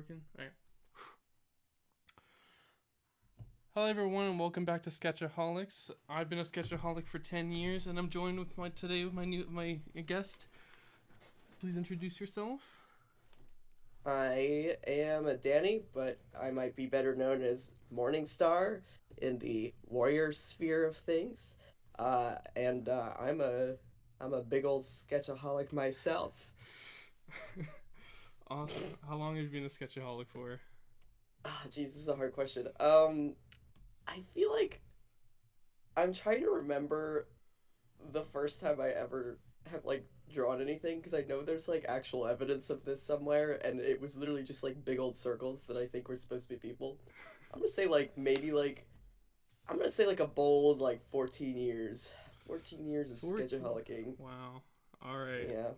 working? All right. Hello, everyone, and welcome back to Sketchaholics. I've been a Sketchaholic for 10 years, and I'm joined with my guest. Please introduce yourself. I am a Danny, but I might be better known as Morningstar in the warrior sphere of things. And I'm a big old sketchaholic myself. Awesome. How long have you been a Sketchaholic for? Ah, jeez, this is a hard question. I feel like I'm trying to remember the first time I ever have like drawn anything because I know there's like actual evidence of this somewhere, and it was literally just like big old circles that I think were supposed to be people. I'm gonna say like maybe like I'm gonna say like a bold like 14 years. 14 years of 14. scheduling. Wow. All right. Yeah.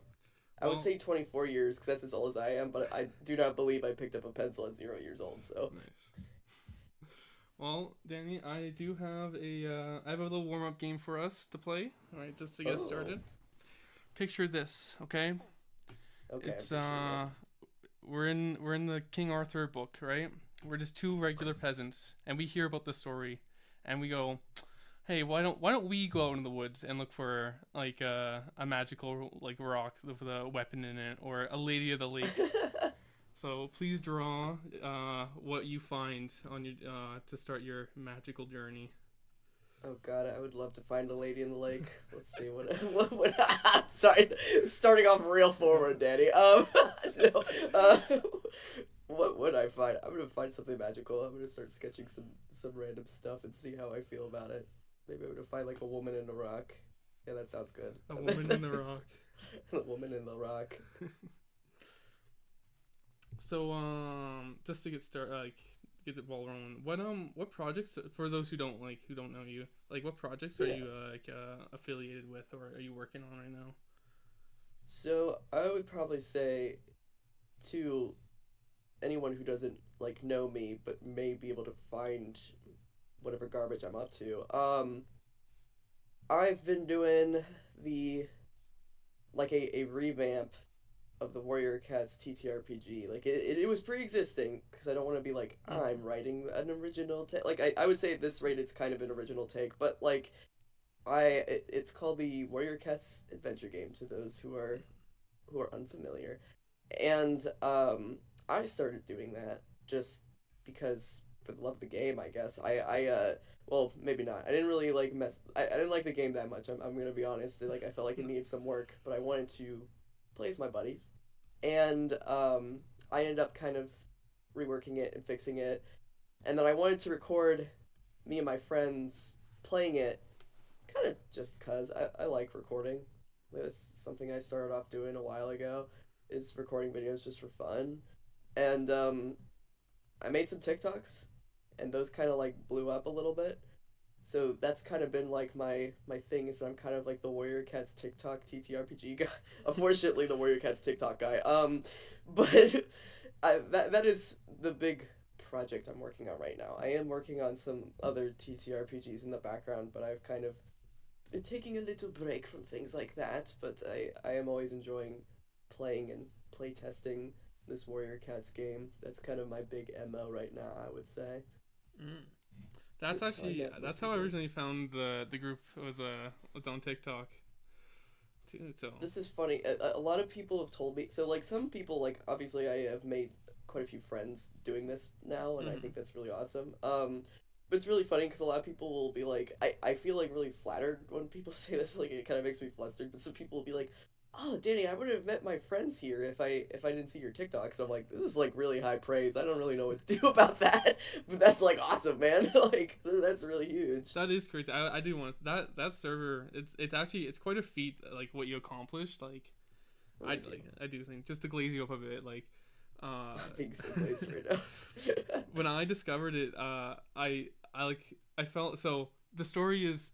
I would Well, say 24 years because that's as old as I am, but I do not believe I picked up a pencil at 0 years old. So, nice. Well, Danny, I do have I have a little warm up game for us to play. All right, just to get us oh, started. Picture this, okay? okay, I'm It's picturing it. we're in the King Arthur book, right? We're just two regular peasants, and we hear about the story, and we go, "Hey, why don't we go out in the woods and look for like a magical like rock with a weapon in it, or a lady of the lake?" So please draw what you find on your to start your magical journey. Oh God, I would love to find a lady in the lake. Let's see what sorry, starting off real forward, Danny. No, what would I find? I'm gonna find something magical. I'm gonna start sketching some random stuff and see how I feel about it. Maybe I'm gonna find like a woman in a rock. Yeah, that sounds good. A woman in the rock. The woman in the rock. So just to get started, like get the ball rolling. What projects for those who don't know you, like what projects are Yeah. you affiliated with, or are you working on right now? So I would probably say to anyone who doesn't like know me but may be able to find whatever garbage I'm up to. I've been doing the like a revamp of the Warrior Cats TTRPG. Like it was pre-existing because I don't want to be like Mm-hmm. I'm writing an original take. Like I would say at this rate it's kind of an original take, but like it's called the Warrior Cats adventure game to those who are unfamiliar. And I started doing that just because for the love of the game, I guess. Well, maybe not. I didn't really like mess. I didn't like the game that much. I'm gonna be honest. Like I felt like it No. needed some work, but I wanted to play with my buddies, and I ended up kind of reworking it and fixing it, and then I wanted to record me and my friends playing it, kind of just cause I like recording. This is something I started off doing a while ago, is recording videos just for fun, and I made some TikToks, and those kind of like blew up a little bit. So that's kind of been like my thing is I'm kind of like the Warrior Cats TikTok TTRPG guy. Unfortunately, the Warrior Cats TikTok guy. But that is the big project I'm working on right now. I am working on some other TTRPGs in the background, but I've kind of been taking a little break from things like that. But I am always enjoying playing and play testing this Warrior Cats game. That's kind of my big MO right now, I would say. Mm. That's That's how I actually met that's most how I people. originally found the group was on TikTok too. So This is funny. A lot of people have told me. So, like, some people, like, obviously, I have made quite a few friends doing this now, and I mm-hmm. think that's really awesome. But it's really funny because a lot of people will be like, I feel like really flattered when people say this. Like, it kind of makes me flustered. But some people will be like, "Oh, Danny, I would have met my friends here if I didn't see your TikTok." So I'm like, this is like really high praise. I don't really know what to do about that, but that's like awesome, man. Like, that's really huge. That is crazy. I do want that server. It's actually it's quite a feat. Like what you accomplished. Thank you. I do think just to glaze you up a bit. Uh, I'm being so glazed right now. when I discovered it, I felt so. The story is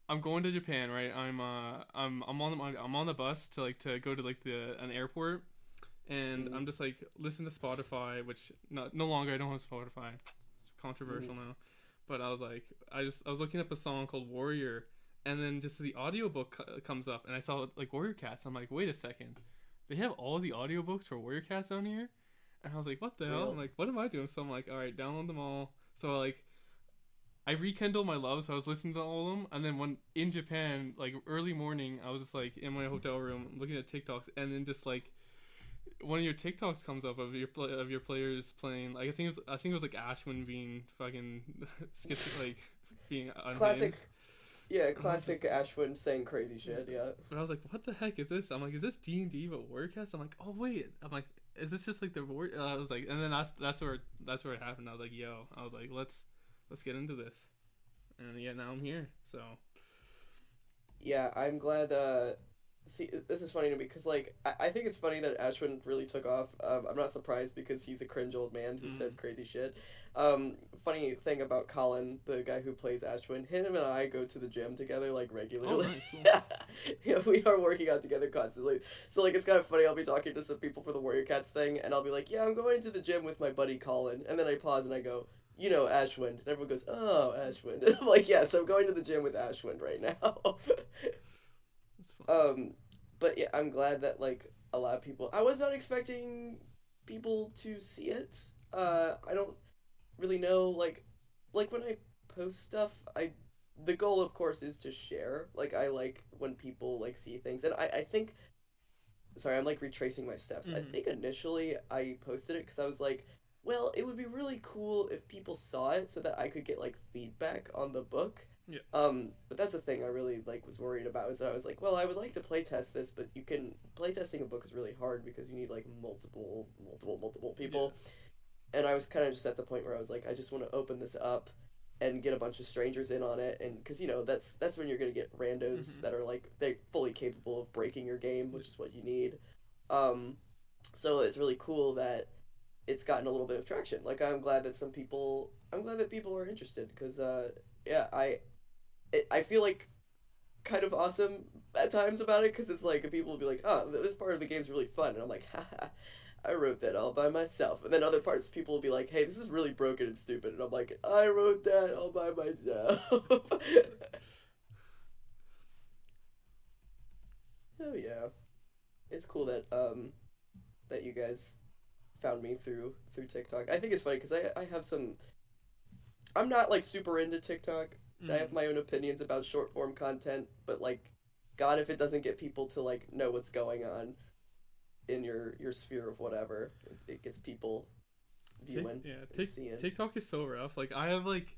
I'm going to Japan, right? I'm on the bus to to go to like the an airport, and Mm, I'm just like listen to Spotify, which no longer I don't have Spotify. It's mm. controversial now, but I was like I was looking up a song called Warrior, and then just the audiobook comes up, and I saw like Warrior Cats. I'm like, wait a second, they have all the audiobooks for Warrior Cats on here, And I was like, what the hell? I'm Real. like, what am I doing? So I'm like, all right, download them all. So like, I rekindled my love, so I was listening to all of them, and then when in Japan, like early morning, I was just like in my hotel room looking at TikToks, and then just like one of your TikToks comes up of your players playing. Like I think it was like Ashwin being fucking like being Classic. unhinged, Yeah, and I was just classic Ashwin saying crazy shit. Yeah. but I was like, what the heck is this? I'm like, is this D&D but Warcast? I'm like, oh wait, I'm like, is this just like the war? I was like, and then that's where it happened. I was like, yo, I was like, let's get into this, and yeah, now I'm here. So Yeah, I'm glad. See, this is funny to me because like I think it's funny that Ashwin really took off. I'm not surprised because he's a cringe old man who says mm. crazy shit. Funny thing about Colin, the guy who plays Ashwin, him and I go to the gym together like Oh, regularly. nice, cool. Yeah, yeah, we are working out together constantly. So like it's kind of funny. I'll be talking to some people for the Warrior Cats thing, and I'll be like, "Yeah, I'm going to the gym with my buddy Colin," and then I pause and I go, "You know Ashwin," and everyone goes, "Oh, Ashwin." And I'm like, "Yeah, so I'm going to the gym with Ashwin right now." That's fun. Um, but yeah, I'm glad that like a lot of people. I was not expecting people to see it. I don't really know like when I post stuff, I the goal of course is to share. Like I like when people like see things, and I think sorry, I'm like retracing my steps. I Mm-hmm. think initially I posted it because I was like, well, it would be really cool if people saw it so that I could get like feedback on the book. Yeah. But that's the thing I really like was worried about is that I was like, well, I would like to playtest this, but you can playtesting a book is really hard because you need like multiple Yeah. people. And I was kind of just at the point where I was like, I just want to open this up and get a bunch of strangers in on it, and because you know that's when you're gonna get randos Mm-hmm. that are like they fully capable of breaking your game, Yeah. which is what you need. Um, so it's really cool that it's gotten a little bit of traction. Like I'm glad that people are interested because yeah, I feel like kind of awesome at times about it because it's like people will be like, oh, this part of the game's really fun, and I'm like, haha. I wrote that all by myself. And then other parts, people will be like, hey, this is really broken and stupid. And I'm like, I wrote that all by myself. Oh, yeah. It's cool that you guys found me through TikTok. I think it's funny because I have some. I'm not like super into TikTok. I Mm-hmm. have my own opinions about short form content, but like, God, if it doesn't get people to like know what's going on in your sphere of whatever, it gets people viewing and seeing. TikTok is so rough. Like I have like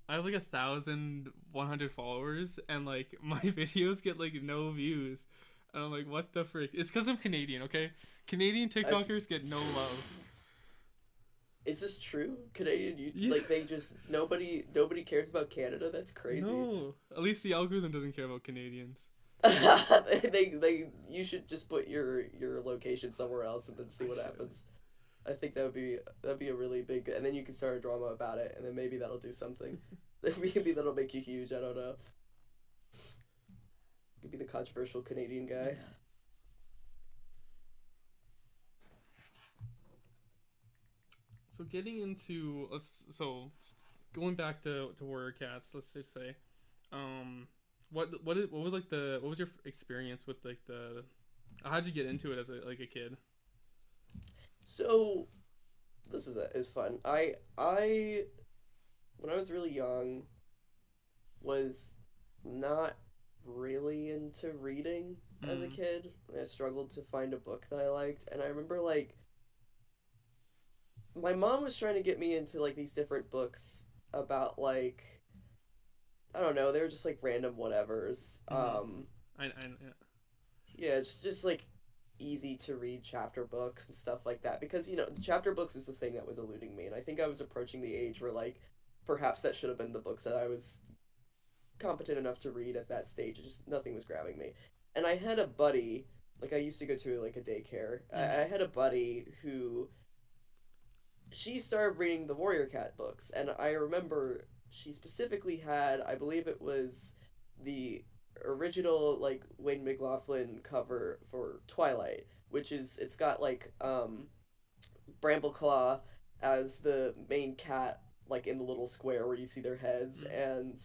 1,100 followers, and like my videos get like no views. And I'm like, what the frick? It's because I'm Canadian, okay? Canadian That's TikTokers get no love. is this true? Canadian, you Yeah. like they just nobody cares about Canada. That's crazy. No. At least the algorithm doesn't care about Canadians. They you should just put your location somewhere else and then see I what should. happens. I think that'd be a really big, and then you can start a drama about it, and then maybe that'll do something. Maybe that'll make you huge. I don't know. Could be the controversial Canadian guy. Mm-hmm. So getting into going back to Warrior Cats, let's just say, um, what was like the what was your experience with like the how'd you get into it as a kid? So this is fun. I when I was really young was not really into reading as a Mm, kid. I struggled to find a book that I liked, and I remember like my mom was trying to get me into like these different books about like I don't know, they were just like random whatevers. mm-hmm. Yeah. Yeah, just like easy to read chapter books and stuff like that because you know, chapter books was the thing that was eluding me, and I think I was approaching the age where like perhaps that should have been the books that I was competent enough to read at that stage. It just nothing was grabbing me. And I had a buddy, like I used to go to like a daycare. Mm-hmm. I had a buddy who she started reading the Warrior Cat books, and I remember she specifically had, I believe it was the original like Wayne McLaughlin cover for Twilight, which is it's got like Brambleclaw as the main cat like in the little square where you see their heads, Mm-hmm. and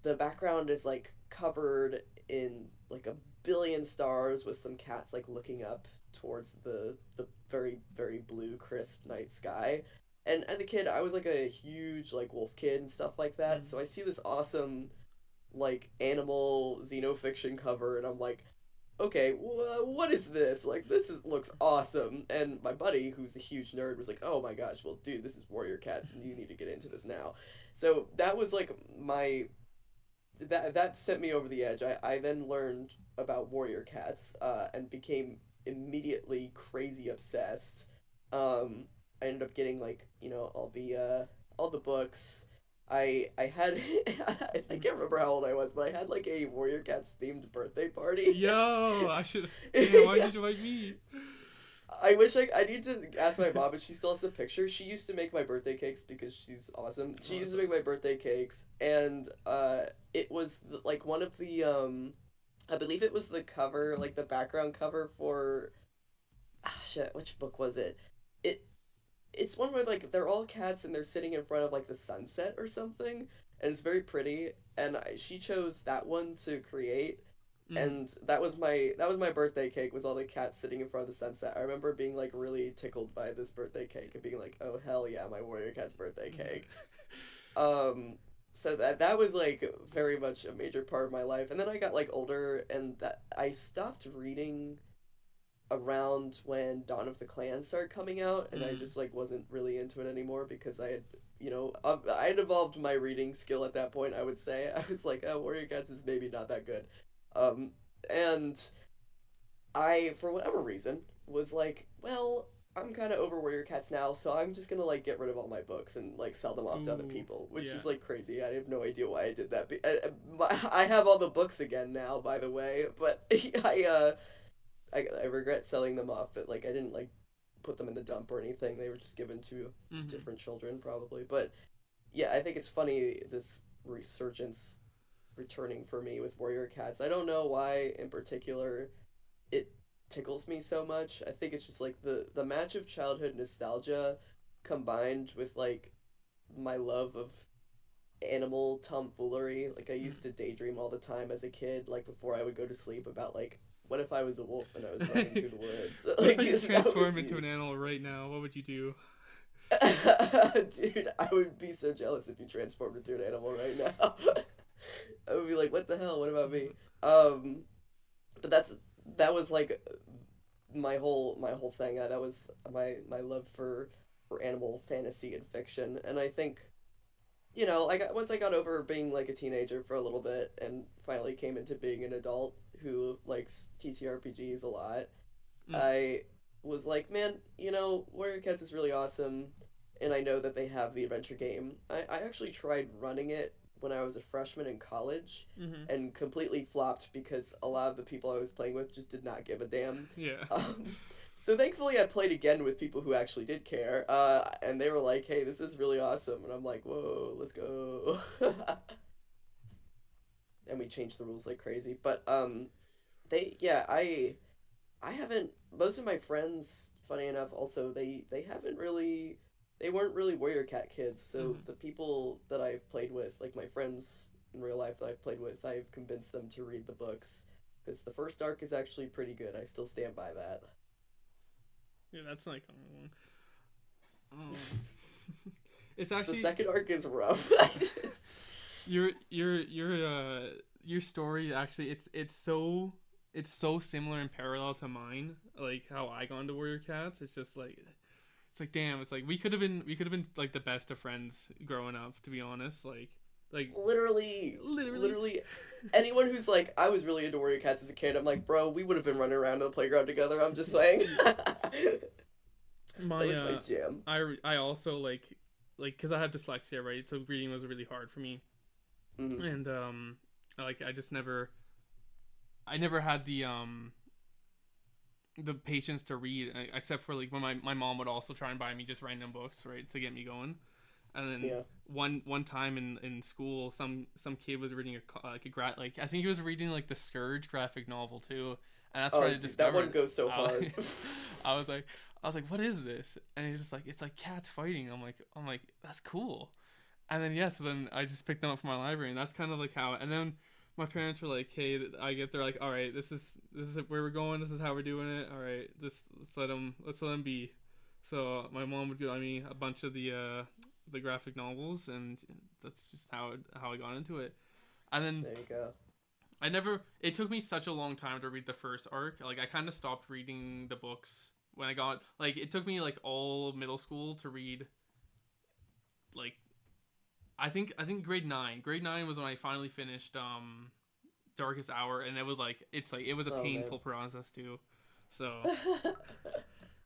the background is like covered in like a billion stars with some cats like looking up towards the very very blue crisp night sky. And as a kid, I was like a huge like wolf kid and stuff like that. Mm. So I see this awesome like animal xenofiction cover, and I'm like, okay, what is this? Like, looks awesome. And my buddy, who's a huge nerd, was like, oh my gosh, well, dude, this is Warrior Cats, and you need to get into this now. So that was like my that sent me over the edge. I then learned about Warrior Cats, and became immediately crazy obsessed. I ended up getting like all the books. I had I can't remember how old I was, but I had like a Warrior Cats themed birthday party. Yo, I should. Damn, why did you invite me? I wish I need to ask my mom if she still has the picture. She used to make my birthday cakes because she's awesome. She used to make my birthday cakes, and it was like one of the I believe it was the cover, like the background cover for shit. Which book was it? It it's one where like they're all cats and they're sitting in front of like the sunset or something, and it's very pretty. And she chose that one to create, Mm. and that was my birthday cake, was all the cats sitting in front of the sunset. I remember being like really tickled by this birthday cake and being like, oh hell yeah, my Warrior Cat's birthday cake. um so that was like very much a major part of my life. And then I got like older, and that I stopped reading around when Dawn of the Clan started coming out, and I Mm. just like wasn't really into it anymore because I had I had evolved my reading skill at that point. I would say I was like, oh, Warrior Cats is maybe not that good. um and I, for whatever reason, was like, well, I'm kind of over Warrior Cats now, so I'm just gonna like get rid of all my books and like sell them off to other Ooh, people, which yeah. is like crazy. I have no idea why I did that. I have all the books again now, by the way, but I regret selling them off. But like I didn't like put them in the dump or anything. They were just given to Mm-hmm. different children probably. But yeah, I think it's funny, this resurgence returning for me with Warrior Cats. I don't know why in particular it tickles me so much. I think it's just like the match of childhood nostalgia combined with like my love of animal tomfoolery. Like I used to daydream all the time as a kid, like before I would go to sleep, about like what if I was a wolf and I was running through the woods? What if Like I just that was transformed into an huge. animal right now? What would you do? Dude, I would be so jealous if you transformed into an animal right now. I would be like, what the hell? What about me? Um, but that was like my whole thing. That was my love for animal fantasy and fiction. And I think once I got over being like a teenager for a little bit and finally came into being an adult who likes TTRPGs a lot, Mm. I was like, man, Warrior Cats is really awesome, and I know that they have the adventure game. I actually tried running it when I was a freshman in college Mm-hmm. and completely flopped because a lot of the people I was playing with just did not give a damn. Yeah. Um, so thankfully, I played again with people who actually did care, and they were like, "Hey, this is really awesome," and I'm like, "Whoa, let's go!" And we changed the rules like crazy. But yeah, I haven't. Most of my friends, funny enough, also they haven't really. They weren't really Warrior Cat kids. So Mm-hmm. the people that I've played with, like my friends in real life that I've played with, I've convinced them to read the books because the first arc is actually pretty good. I still stand by that. Yeah, that's like. Um, it's The actually second arc is rough. your story actually it's so similar and parallel to mine, like how I got into Warrior Cats. It's like damn, it's like we could have been like the best of friends growing up, to be honest. Like literally, literally. literally, anyone who's like, I was really into Warrior Cats as a kid, I'm like, bro, we would have been running around the playground together. I'm just saying. Yeah. That My was my jam. I also like because I have dyslexia, right? So reading was really hard for me, Mm-hmm. and I just never had the patience to read, except for like when my mom would also try and buy me just random books, right, to get me going. And then Yeah. one time in school, some kid was reading like I think he was reading like the Scourge graphic novel too, and that's where Oh, I dude, that one discovered. goes so hard. I was like, what is this? And he's just like, it's like cats fighting. I'm like, that's cool. And then yeah, so then I just picked them up from my library, and that's kind of like how. And then my parents were like, "Hey, they're like, all right, this is where we're going. This is how we're doing it. All right, this let's let them be." So my mom would give me a bunch of the graphic novels, and that's just how I got into it. And then There you go. I never. It took me such a long time to read the first arc. Like I kind of stopped reading the books when I got like it took me like all of middle school to read like I think grade 9. Grade 9 was when I finally finished Darkest Hour, and it was like it was a Oh man. painful process too. So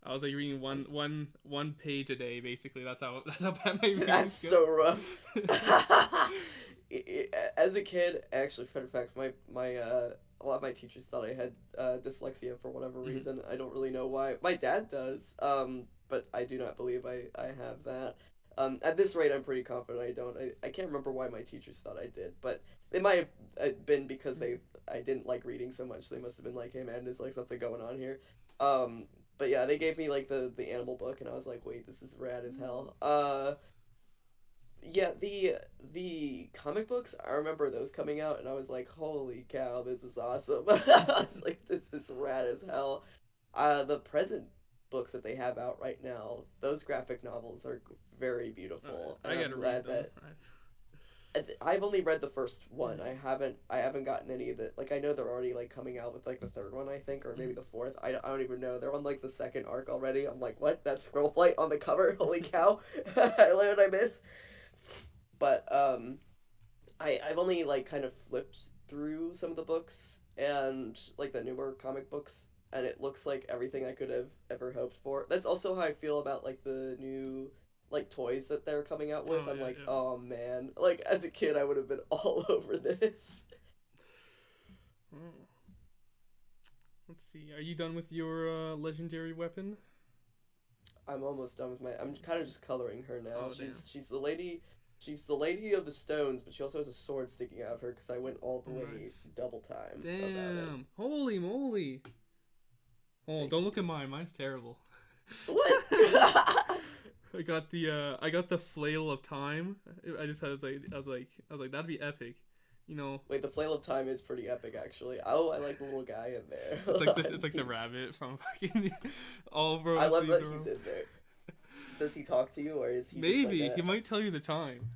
I was like reading one page a day basically. That's how bad my That's readings go. so rough. As a kid, actually, fun fact, my a lot of my teachers thought I had dyslexia for whatever Mhm. reason. I don't really know why. My dad does, but I do not believe I have that. At this rate, I'm pretty confident I don't. I can't remember why my teachers thought I did, but it might have been because I didn't like reading so much. They must have been like, "Hey man, there's like something going on here." Um, but yeah, they gave me like the animal book, and I was like, "Wait, this is rad as hell." Yeah, the comic books, I remember those coming out, and I was like, "Holy cow, this is awesome!" I was like, "This is rad as hell." The present books that they have out right now, those graphic novels are very beautiful, and I I'm gotta read glad them. that I've only read the first one. Mhm. I haven't gotten any of it. Like I know they're already like coming out with like the third one, I think, or maybe Mhm. the fourth. I don't even know. They're on like the second arc already. I'm like, what? That's Scroll Flight on the cover. Holy cow! What did I miss? But I've only like kind of flipped through some of the books and like the newer comic books, and it looks like everything I could have ever hoped for. That's also how I feel about like the new like toys that they're coming out with. Oh I'm yeah, like, yeah. oh man, like as a kid I would have been all over this. Oh. Let's see. Are you done with your legendary weapon? I'm almost done with my. I'm kind of just coloring her now. Oh damn. She's the lady. She's the lady of the stones, but she also has a sword sticking out of her because I went all the way Nice. double time about it. Damn. Holy moly. Oh, Thank don't look at you. mine. Mine's terrible. What? I got the flail of time. I just had I was like that'd be epic. You know, Wait, the flail of time is pretty epic, actually. Oh, I like the little guy in there. it's like Hold this. on. It's like the rabbit from fucking all I roads love lead that to he's Rome. in there. Does he talk to you, or is he just like Maybe he a? might tell you the time.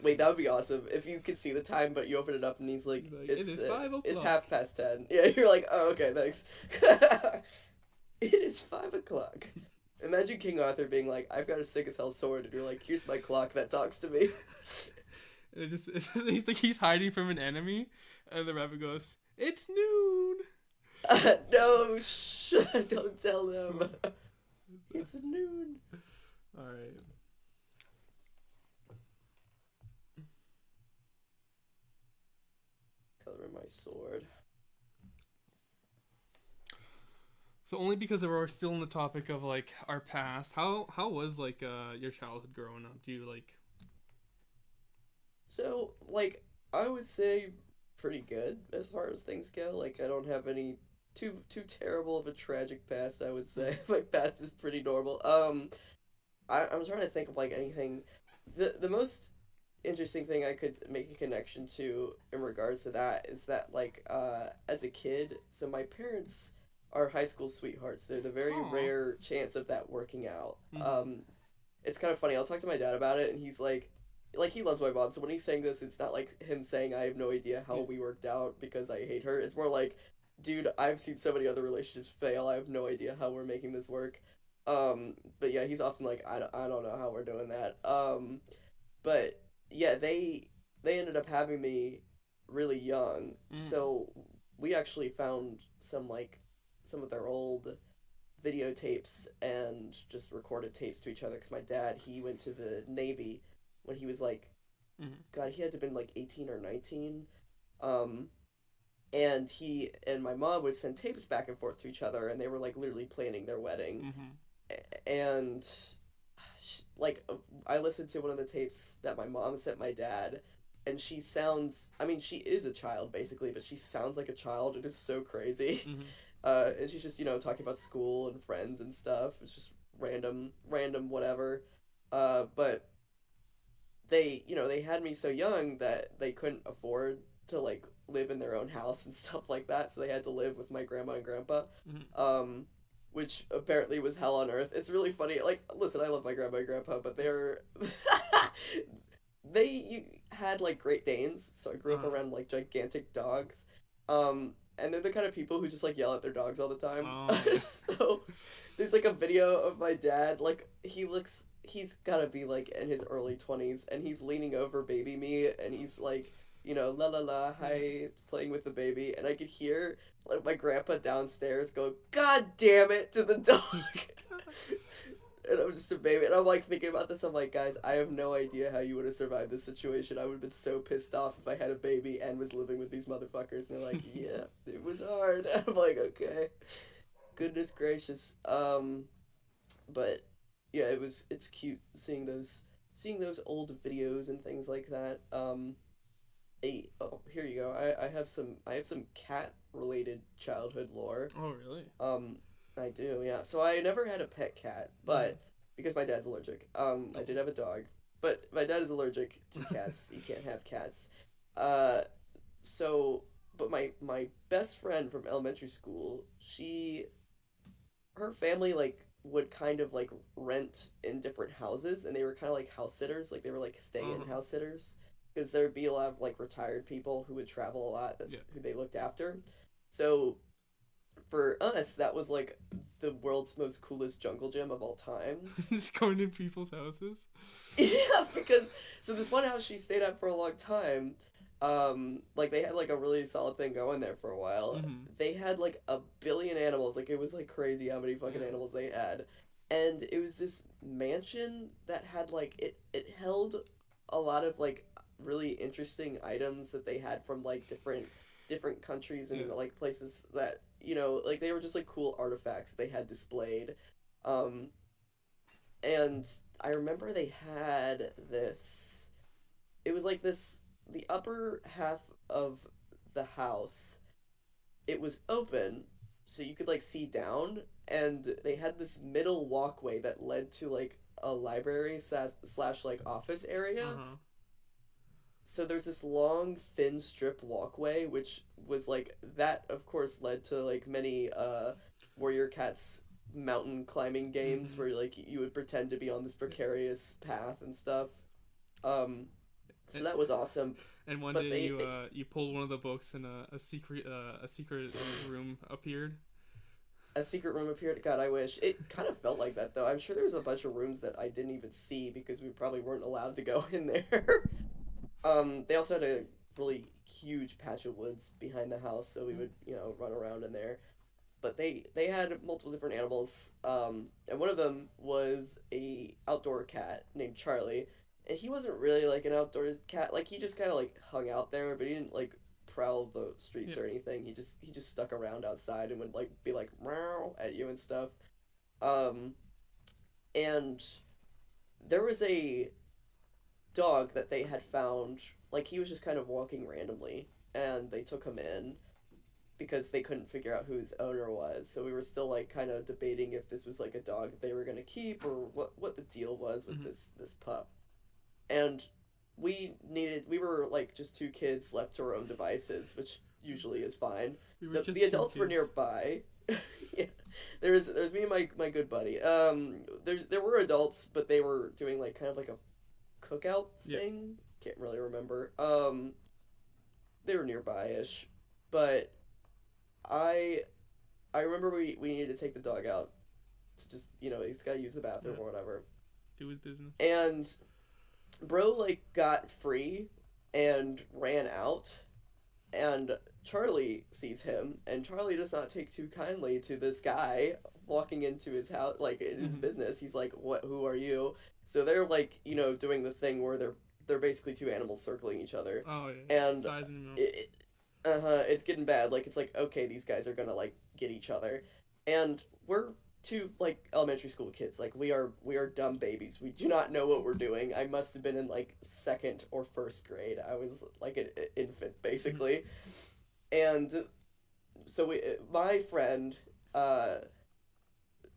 Wait, that would be awesome if you could see the time, but you open it up and he's like, He's like, it is five it's o'clock. 10:30." Yeah, you're like, oh, okay, thanks. It is 5 o'clock. Imagine King Arthur being like, "I've got a sick as hell sword," and you're like, "Here's my clock that talks to me." He's like he's hiding from an enemy, and the rabbit goes, "It's noon." No, don't tell them. It's noon. All right. Color my sword. So only because we're still in the topic of like our past. How was like your childhood growing up? Do you like? So, like, I would say pretty good as far as things go. Like, I don't have any too terrible of a tragic past. I would Mm, say my past is pretty normal. I'm trying to think of like anything. The most interesting thing I could make a connection to in regards to that is that like as a kid, so my parents are high school sweethearts. They're the very aw. rare chance of that working out. Mhm. It's kind of funny. I'll talk to my dad about it, and he's like he loves my mom. So when he's saying this, it's not like him saying I have no idea how Yeah. we worked out because I hate her. It's more like, dude, I've seen so many other relationships fail. I have no idea how we're making this work. But yeah, he's often like, I don't know how we're doing that. But yeah, they ended up having me really young. Mm. So we actually found some of their old videotapes and just recorded tapes to each other because my dad he went to the Navy when he was like Mhm. God he had to have been like 18 or 19 um and he and my mom would send tapes back and forth to each other and they were like literally planning their wedding Mhm. and like I listened to one of the tapes that my mom sent my dad and she sounds I mean she is a child basically but she sounds like a child. It is so crazy. Mhm. And she's just talking about school and friends and stuff. It's just random whatever. But they had me so young that they couldn't afford to like live in their own house and stuff like that, so they had to live with my grandma and grandpa. Mm-hmm. Um, which apparently was hell on earth. It's really funny. Like, listen, I love my grandma and grandpa, but they're they had like Great Danes, so I grew up Uh, around like gigantic dogs. And they're the kind of people who just like yell at their dogs all the time. oh yeah. So there's like a video of my dad, like he's gotta be like in his early 20s, and he's leaning over baby me, and he's like, la la la, Yeah. hi, playing with the baby, and I could hear like my grandpa downstairs go, "God damn it," to the dog. And I'm just a baby, and I'm like thinking about this. I'm like, guys, I have no idea how you would have survived this situation. I would have been so pissed off if I had a baby and was living with these motherfuckers. And they're like, yeah, it was hard. I'm like, okay, goodness gracious. But yeah, it's cute seeing those old videos and things like that. Oh, here you go. I have some cat related childhood lore. Oh really? Um, I do, yeah. So I never had a pet cat, Mm-hmm. but because my dad's allergic. I did Oh. have a dog, but my dad is allergic to cats. He can't have cats. Uh, so, but my best friend from elementary school, her family like would kind of like rent in different houses, and they were kind of like house sitters. Like they were like stay-in Uh-huh. house sitters, because there would be a lot of like retired people who would travel a lot. Yeah. That's who they looked after. So for us, that was like the world's most coolest jungle gym of all time. Just going in people's houses. Yeah, because so this one house she stayed at for a long time, like they had like a really solid thing going there for a while. Mm-hmm. They had like a billion animals. Like it was like crazy how many fucking Yeah. animals they had. And it was this mansion that had like it held a lot of like really interesting items that they had from like different countries Yeah. and like places that, like they were just like cool artifacts they had displayed. Um and I remember they had this. It was like this. The upper half of the house, it was open, so you could like see down, and they had this middle walkway that led to like a library slash like office area. Uh-huh. So there's this long thin strip walkway, which was like that. Of course, led to like many warrior cats mountain climbing games Mm-hmm. where like you would pretend to be on this precarious path and stuff. um so And, that was awesome. and one But day you pulled one of the books and a secret room appeared. a secret room appeared. God, I wish it kind of felt like that though. I'm sure there was a bunch of rooms that I didn't even see because we probably weren't allowed to go in there. They also had a really huge patch of woods behind the house, so we would, run around in there. But they had multiple different animals. And one of them was a outdoor cat named Charlie, and he wasn't really like an outdoor cat. Like he just kind of like hung out there, but he didn't like prowl the streets Yeah. or anything. He just stuck around outside and would like be like meow at you and stuff. Um, and there was a dog that they had found. Like he was just kind of walking randomly, and they took him in because they couldn't figure out who his owner was. So we were still like kind of debating if this was like a dog that they were gonna keep, or what the deal was with Mm-hmm. this pup. And we were like just two kids left to our own devices, which usually is fine. We were The just two adults were kids. nearby. Yeah, there's me and my good buddy. There were adults, but they were doing like kind of like a cookout Yeah. thing. Can't really remember. They were nearby-ish, but I I remember we needed to take the dog out to just, he's got to use the bathroom Yeah. or whatever. Do his business. And bro like got free and ran out, and Charlie sees him, and Charlie does not take too kindly to this guy walking into his house, like in his Mm-hmm. business. He's like, "What? Who are you?" So they're like, doing the thing where they're basically two animals circling each other, Oh yeah. and Sizing him up. it's getting bad. Like it's like, okay, these guys are gonna like get each other, and we're two like elementary school kids. Like we are dumb babies. We do not know what we're doing. I must have been in like second or first grade. I was like an infant Mm-hmm. basically. And so my friend, I'm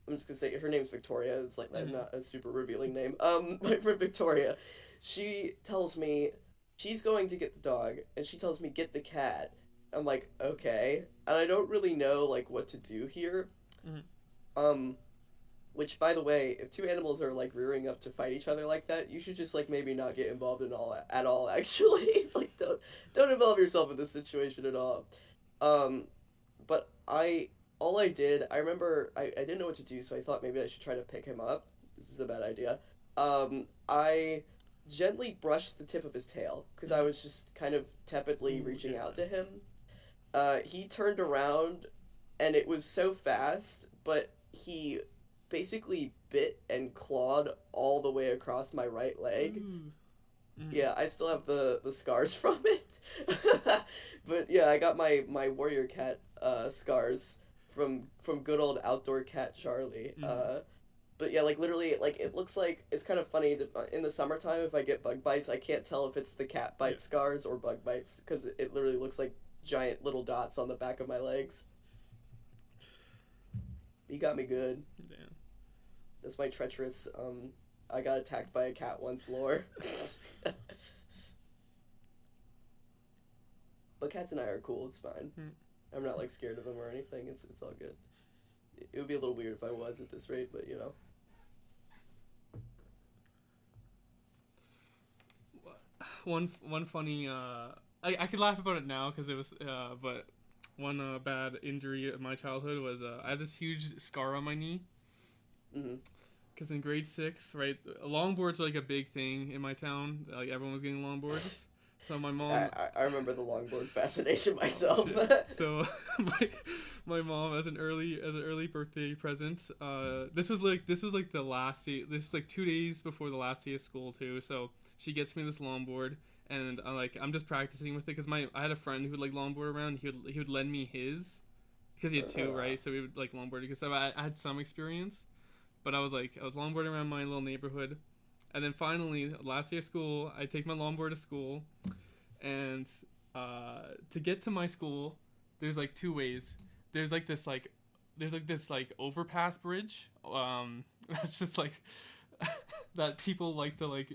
just gonna say her name's Victoria. It's like Mm-hmm. not a super revealing name. My friend Victoria, she tells me she's going to get the dog, and she tells me get the cat. I'm like, okay, and I don't really know like what to do here. Mm-hmm. Um, which, by the way, if two animals are like rearing up to fight each other like that, you should just like maybe not get involved in all at all. Actually, like don't involve yourself in this situation at all. Um, but all I did, I remember I didn't know what to do, so I thought maybe I should try to pick him up. This is a bad idea. I gently brushed the tip of his tail because I Mm-hmm. was just kind of tepidly Ooh, reaching yeah. out to him. He turned around, and it was so fast, but he basically bit and clawed all the way across my right leg. Ooh. Mm-hmm. Yeah, I still have the scars from it. But yeah, I got my warrior cat scars from good old outdoor cat Charlie. Mm-hmm. But yeah, like literally, like it looks like it's kind of funny that in the summertime if I get bug bites, I can't tell if it's the cat Yeah. bite scars or bug bites because it literally looks like giant little dots on the back of my legs. He got me good. Damn. That's my treacherous. I got attacked by a cat once lore. But cats and I are cool. It's fine. Mm. I'm not like scared of them or anything. It's all good. It would be a little weird if I was at this rate, but you know. One funny. I could laugh about it now because it was. But one bad injury of my childhood was I had this huge scar on my knee. Mm-hmm. Because in grade 6, right, longboards were like a big thing in my town. Like everyone was getting longboards. So my mom. I remember the longboard fascination myself. So my mom as an early birthday present. This was like the last day. This was like 2 days before the last day of school too. So she gets me this longboard, and I'm just practicing with it because I had a friend who would like longboard around. He would lend me his because he had two, right? So we would like longboard because so I had some experience, but I was longboarding around my little neighborhood, and then finally last day of school I take my longboard to school, and to get to my school, there's like two ways. There's like this overpass bridge. That's just like that people like to like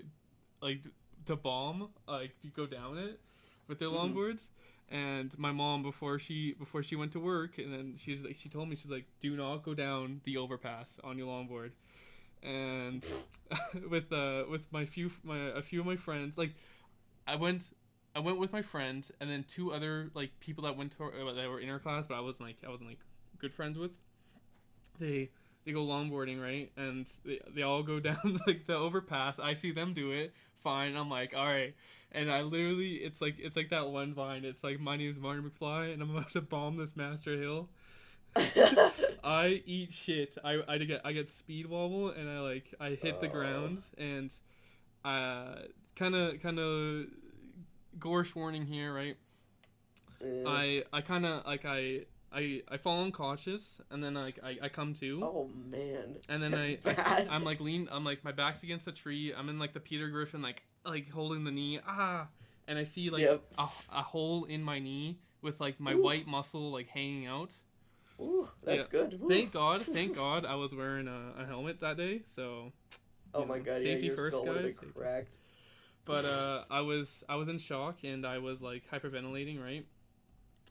to bomb, like to go down it with their Mm-hmm. longboards. And my mom before she went to work, and then she told me, she's like, do not go down the overpass on your longboard. And with a few of my friends, like I went I went with my friends and then two other like people that went to that were in our class, but I wasn't like good friends with. They go longboarding, right, and they all go down like the overpass. I see them do it. Fine, I'm like, all right, and I literally, it's like that one vine. It's like, my name is Martin McFly, and I'm about to bomb this Master Hill. I eat shit. I get speed wobble, and I hit the Oh. ground, and kind of gorsh warning here, right? Eh. I kind of I fall unconscious, and then I come to, Oh man, and then that's I bad. I'm like I'm like my back's against a tree. I'm in like the Peter Griffin like holding the knee, and I see like Yep. a hole in my knee with like my Ooh, white muscle like hanging out. ooh, Yeah, that's good. Ooh. thank God I was wearing a helmet that day, so Oh my god, yeah, safety your first, skull would have been guys. Safety. cracked. But I was in shock, and I was like hyperventilating, right?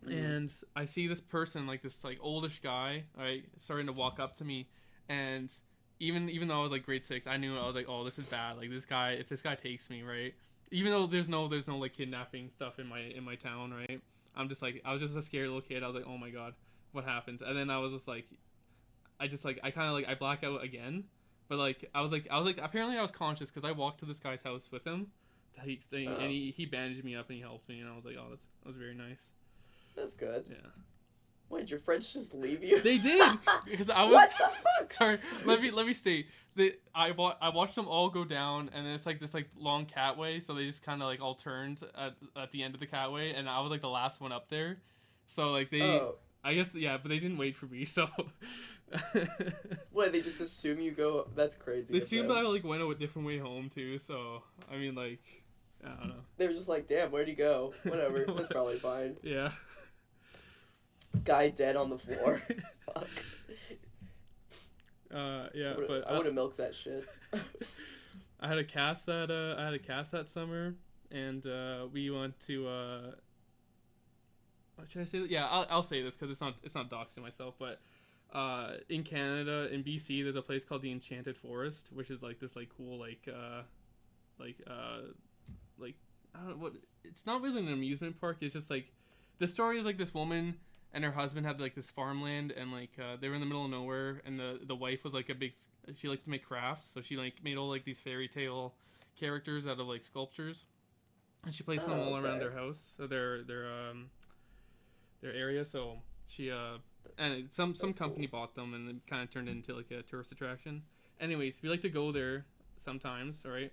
Mm-hmm. And I see this person, like this like oldish guy, right, starting to walk up to me, and even though I was like grade 6, I knew, I was like, oh, this is bad. Like, if this guy takes me, right, even though there's no like kidnapping stuff in my town, right, I was just a scared little kid. I was like, oh my god, what happened? And then I was just like, I kind of like I black out again, but like I was like apparently I was conscious because I walked to this guy's house with him. And Oh, he bandaged me up and he helped me, and I was like, oh, that was very nice. that's good. Yeah. Why did your friends just leave you? They did, because I was What the fuck? sorry. Let me state that I watched them all go down, and then it's like this like long catway, so they just kind of like all turned at the end of the catway, and I was like the last one up there, so like Oh, I guess, yeah, but they didn't wait for me, so what? They just assume you go. That's crazy they of seemed that I them. like went a different way home too. So I mean, like, I don't They were just like, damn, where'd he go? Whatever, know. that's probably fine. Yeah. Guy dead on the floor. Fuck. Yeah, but I would have milked that shit. I had a cast that summer, and we went to. What should I say? Yeah, I'll say this because it's not doxing myself, but in Canada, in BC, there's a place called the Enchanted Forest, which is like this like cool like like I don't know what, it's not really an amusement park. It's just like the story is like this woman and her husband had like this farmland, and like they were in the middle of nowhere, and the wife was like a big, she liked to make crafts, so she like made all like these fairy tale characters out of like sculptures, and she placed them Oh, all around okay. their house, so their area. So she and some That's company cool. bought them, and it kind of turned into like a tourist attraction. Anyways, we like to go there sometimes, all right?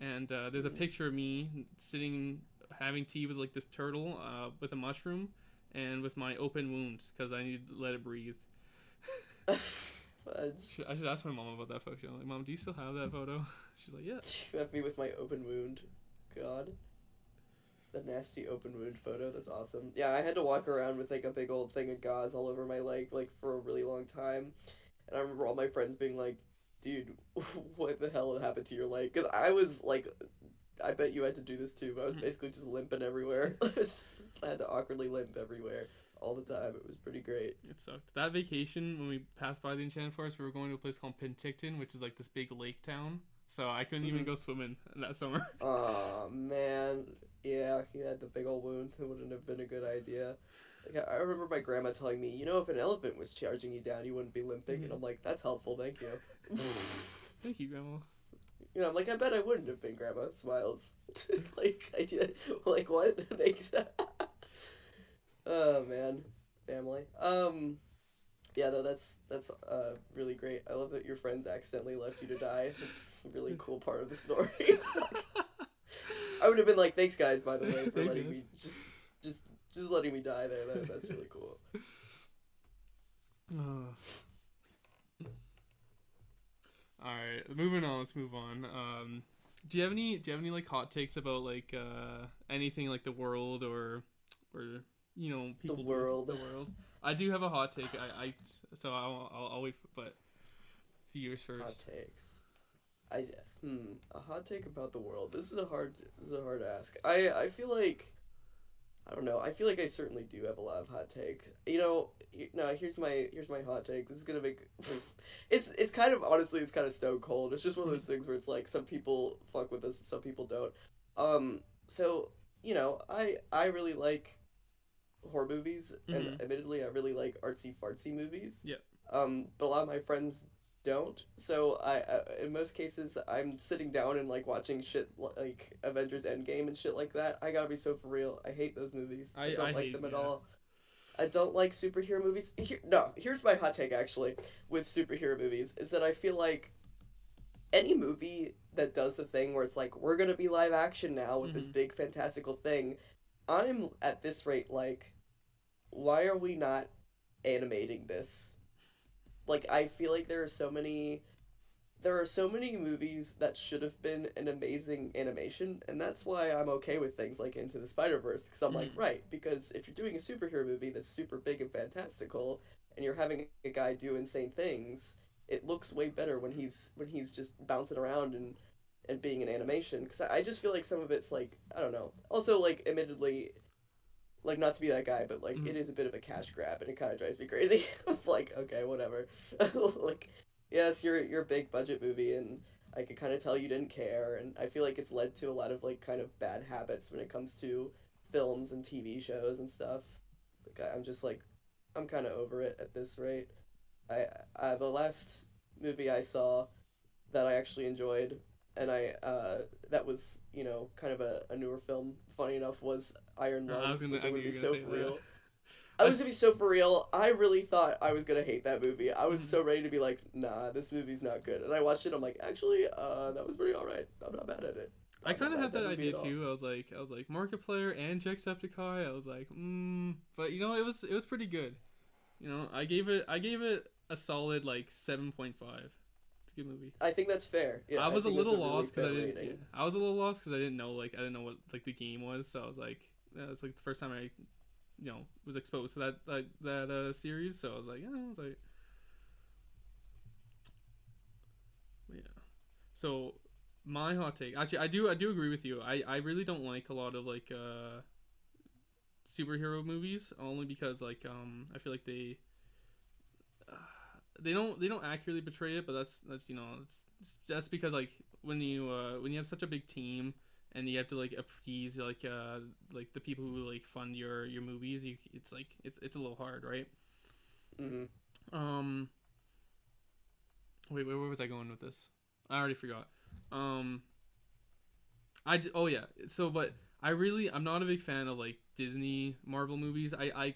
And there's a Hmm. picture of me sitting having tea with like this turtle with a mushroom and with my open wound because I need to let it breathe. Fudge. I should ask my mom about that photo. I'm like, Mom, do you still have that photo? She's like, yeah. You have me with my open wound. God. The nasty open wound photo. That's awesome. Yeah, I had to walk around with like a big old thing of gauze all over my leg like for a really long time. And I remember all my friends being like, dude, what the hell happened to your leg? Because I was like, I bet you had to do this too, but I was basically just limping everywhere. I had to awkwardly limp everywhere all the time. It was pretty great. It sucked. That vacation when we passed by the Enchanted Forest, we were going to a place called Penticton, which is like this big lake town. So I couldn't even Hmm. go swimming that summer. Aw, man. Yeah, he had the big old wound. It wouldn't have been a good idea. Like, I remember my grandma telling me, you know, if an elephant was charging you down, you wouldn't be limping. And Mm-hmm. I'm like, that's helpful, thank you. Thank you, Grandma. You know, I'm like, I bet I wouldn't have been, Grandma. Smiles. Like, I did. Like, what? Thanks. Oh, man. Family. Yeah, though, that's really great. I love that your friends accidentally left you to die. That's a really cool part of the story. I would have been like, thanks guys, by the way, for Thanks, letting guys. me just just letting me die there. That's really cool. Uh, all right, moving on. Let's move on. Do you have any like hot takes about like anything like the world or The people doing world. the world? I do have a hot take. So I'll wait, but to yours Hot first. takes. I a hot take about the world. This is a hard ask. I feel like I don't know. I feel like I certainly do have a lot of hot takes. You know, no, here's my hot take. This is gonna make it's kind of honestly it's kind of stone cold. It's just one of those things where it's like some people fuck with this and some people don't. So you know, I really like horror movies, and Mm-hmm. admittedly, I really like artsy fartsy movies. Yep. But a lot of my friends don't. So in most cases, I'm sitting down and like watching shit like Avengers Endgame and shit like that. I gotta be so for real. I hate those movies. I I don't like hate, them at yeah. all. I don't like superhero movies. No, here's my hot take actually with superhero movies is that I feel like any movie that does the thing where it's like we're gonna be live action now with this Mm-hmm. big fantastical thing, I'm at this rate like why are we not animating this? Like I feel like there are so many movies that should have been an amazing animation, and that's why I'm okay with things like Into the Spider-Verse because I'm like, Mm-hmm. right, because if you're doing a superhero movie that's super big and fantastical and you're having a guy do insane things, it looks way better when he's just bouncing around and being an animation because I just feel like some of it's like I don't know. Also, like admittedly, like not to be that guy, but like Mm-hmm. it is a bit of a cash grab, and it kind of drives me crazy. Like, okay, whatever. Like, yes, you're a big budget movie, and I could kind of tell you didn't care, and I feel like it's led to a lot of like kind of bad habits when it comes to films and TV shows and stuff. Like, I'm just like, I'm kind of over it at this rate. The last movie I saw that I actually enjoyed, and I that was kind of a newer film. Funny enough, was Iron Lung, which I I'm knew gonna you be were gonna so say for that. real. I I was gonna be so for real. I really thought I was gonna hate that movie. I was mhm. so ready to be like, nah, this movie's not good. And I watched it. I'm like, actually, that was pretty alright. I'm not mad at it. I I'm not kind of mad had at that that movie idea at all. too. I was like Markiplier and Jacksepticeye. I was like, but it was pretty good. I gave it a solid like 7.5. It's a good movie. I think that's fair. Yeah, I I was a think that's little a really lost because I fair didn't. Yeah, rating. I was a little lost because I didn't know what like the game was. So I was like, yeah, it's like the first time I was exposed to that series. So I was like, yeah, I was like, yeah. So My hot take. Actually, I do agree with you. I really don't like a lot of like superhero movies only because like I feel like uh, they don't accurately portray it, but that's it's just because like when you have such a big team and you have to like appease like the people who like fund your movies, it's like it's a little hard, right? Hmm. Um wait, where was I going with this? I already forgot. Um oh yeah. So but I'm not a big fan of like Disney Marvel movies. I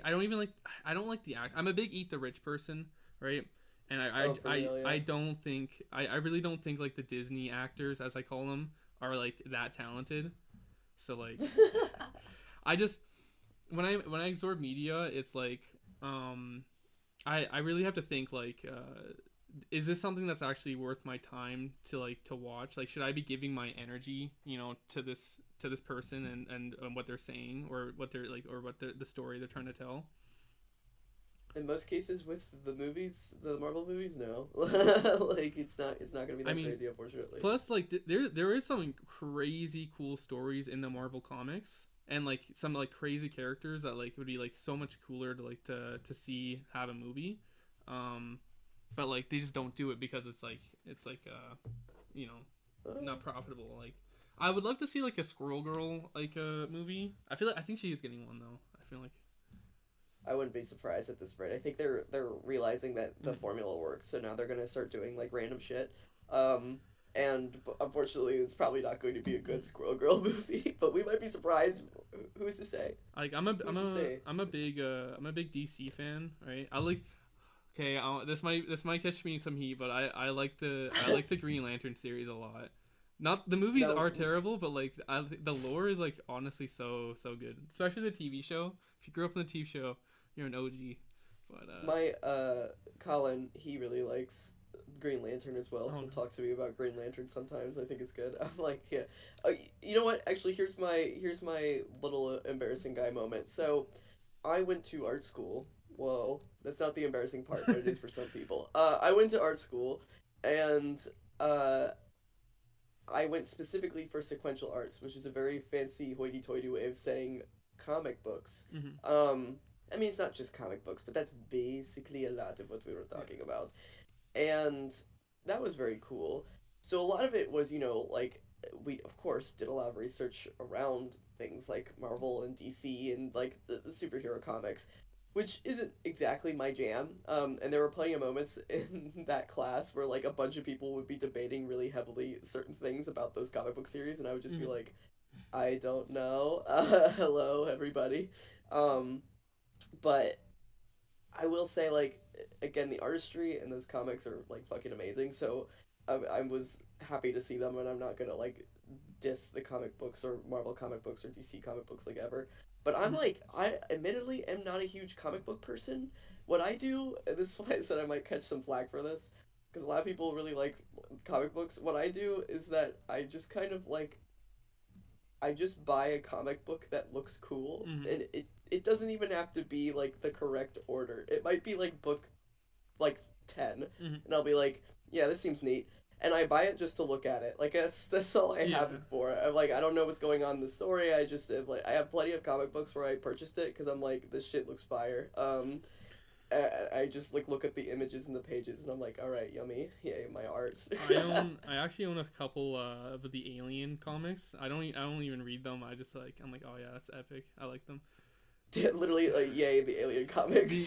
don't even like I don't like the act. I'm a big eat the rich person, right? And Oh, for real, I yeah. don't think I really don't think like the Disney actors as I call them are like that talented. So like I just when I absorb media, it's like um I really have to think like is this something that's actually worth my time to watch? Like, should I be giving my energy, to this person and what they're saying or what they're like or what the story they're trying to tell? In most cases with the movies, the Marvel movies, no. Like it's not gonna be I that mean, crazy, unfortunately. plus like there is some crazy cool stories in the Marvel comics and like some like crazy characters that like would be like so much cooler to see have a movie. Um, but like they just don't do it because it's you know Uh, not profitable. Like I would love to see like a Squirrel Girl like a movie. I think she is getting one though. I feel like I wouldn't be surprised at this rate. I think they're realizing that the mm, formula works, so now they're gonna start doing like random shit. Um, and unfortunately, it's probably not going to be a good Squirrel Girl movie, but we might be surprised. Who's to say? like Who's to say? I'm a big DC fan, right? I like okay, this might catch me some heat, but I like the Green Lantern series a lot. Not the movies No, are terrible, but like the lore is like honestly so good, especially the TV show. If you grew up in the TV show, you're an OG. But my Colin, he really likes Green Lantern as well. oh He'll no. talk to me about Green Lantern sometimes. I think it's good. I'm like, yeah. You know what? Actually, here's my little embarrassing guy moment. So, I went to art school. Whoa, that's not the embarrassing part, but it is for some people. I went to art school, and uh, I went specifically for sequential arts, which is a very fancy hoity-toity way of saying comic books. Hmm. Um, I mean, it's not just comic books, but that's basically a lot of what we were Yeah. talking about. And that was very cool. So a lot of it was, like we of course did a lot of research around things like Marvel and DC and like the superhero comics, which isn't exactly my jam. And there were plenty of moments in that class where like a bunch of people would be debating really heavily certain things about those comic book series, and I would just be Hmm. like, I don't know. Hello, everybody. Um, but I will say, like, again, the artistry in those comics are like fucking amazing. So I was happy to see them, and I'm not gonna like diss the comic books or Marvel comic books or DC comic books like ever. But I'm Hmm. like, I admittedly am not a huge comic book person. What I do, and this is why I said I might catch some flack for this, because a lot of people really like comic books. What I do is that I just kind of like I just buy a comic book that looks cool, Hmm. and it doesn't even have to be like the correct order. It might be like book like 10, Hmm. and I'll be like, yeah, this seems neat. And I buy it just to look at it. Like that's all I have Yeah. it for. I'm like, I don't know what's going on in the story. I just have, like I have plenty of comic books where I purchased it because I'm like, this shit looks fire. I just like look at the images and the pages, and I'm like, all right, yummy, yay, my art. I actually own a couple of the Alien comics. I don't even read them. I'm like, oh yeah, that's epic. I like them. Literally, like, yay, the alien comics.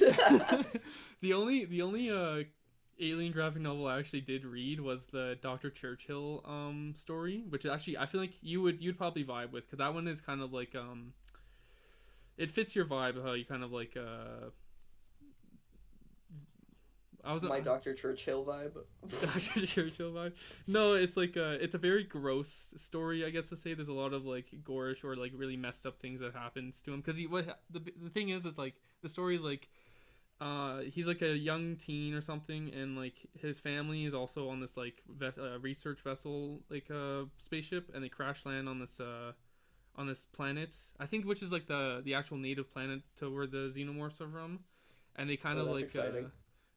The the only alien graphic novel I actually did read was the Dr. Churchill story, which actually I feel like you'd probably vibe with because that one is kind of like it fits your vibe how you kind of like I was My Dr. Churchill vibe. Dr. Churchill vibe. No, it's like it's a very gross story, I guess to say. There's a lot of like gorish or like really messed up things that happens to him because the thing is like the story is like he's like a young teen or something, and like his family is also on this like research vessel like spaceship, and they crash land on this planet, I think, which is like the actual native planet to where the xenomorphs are from, and they kind Oh, of that's like exciting.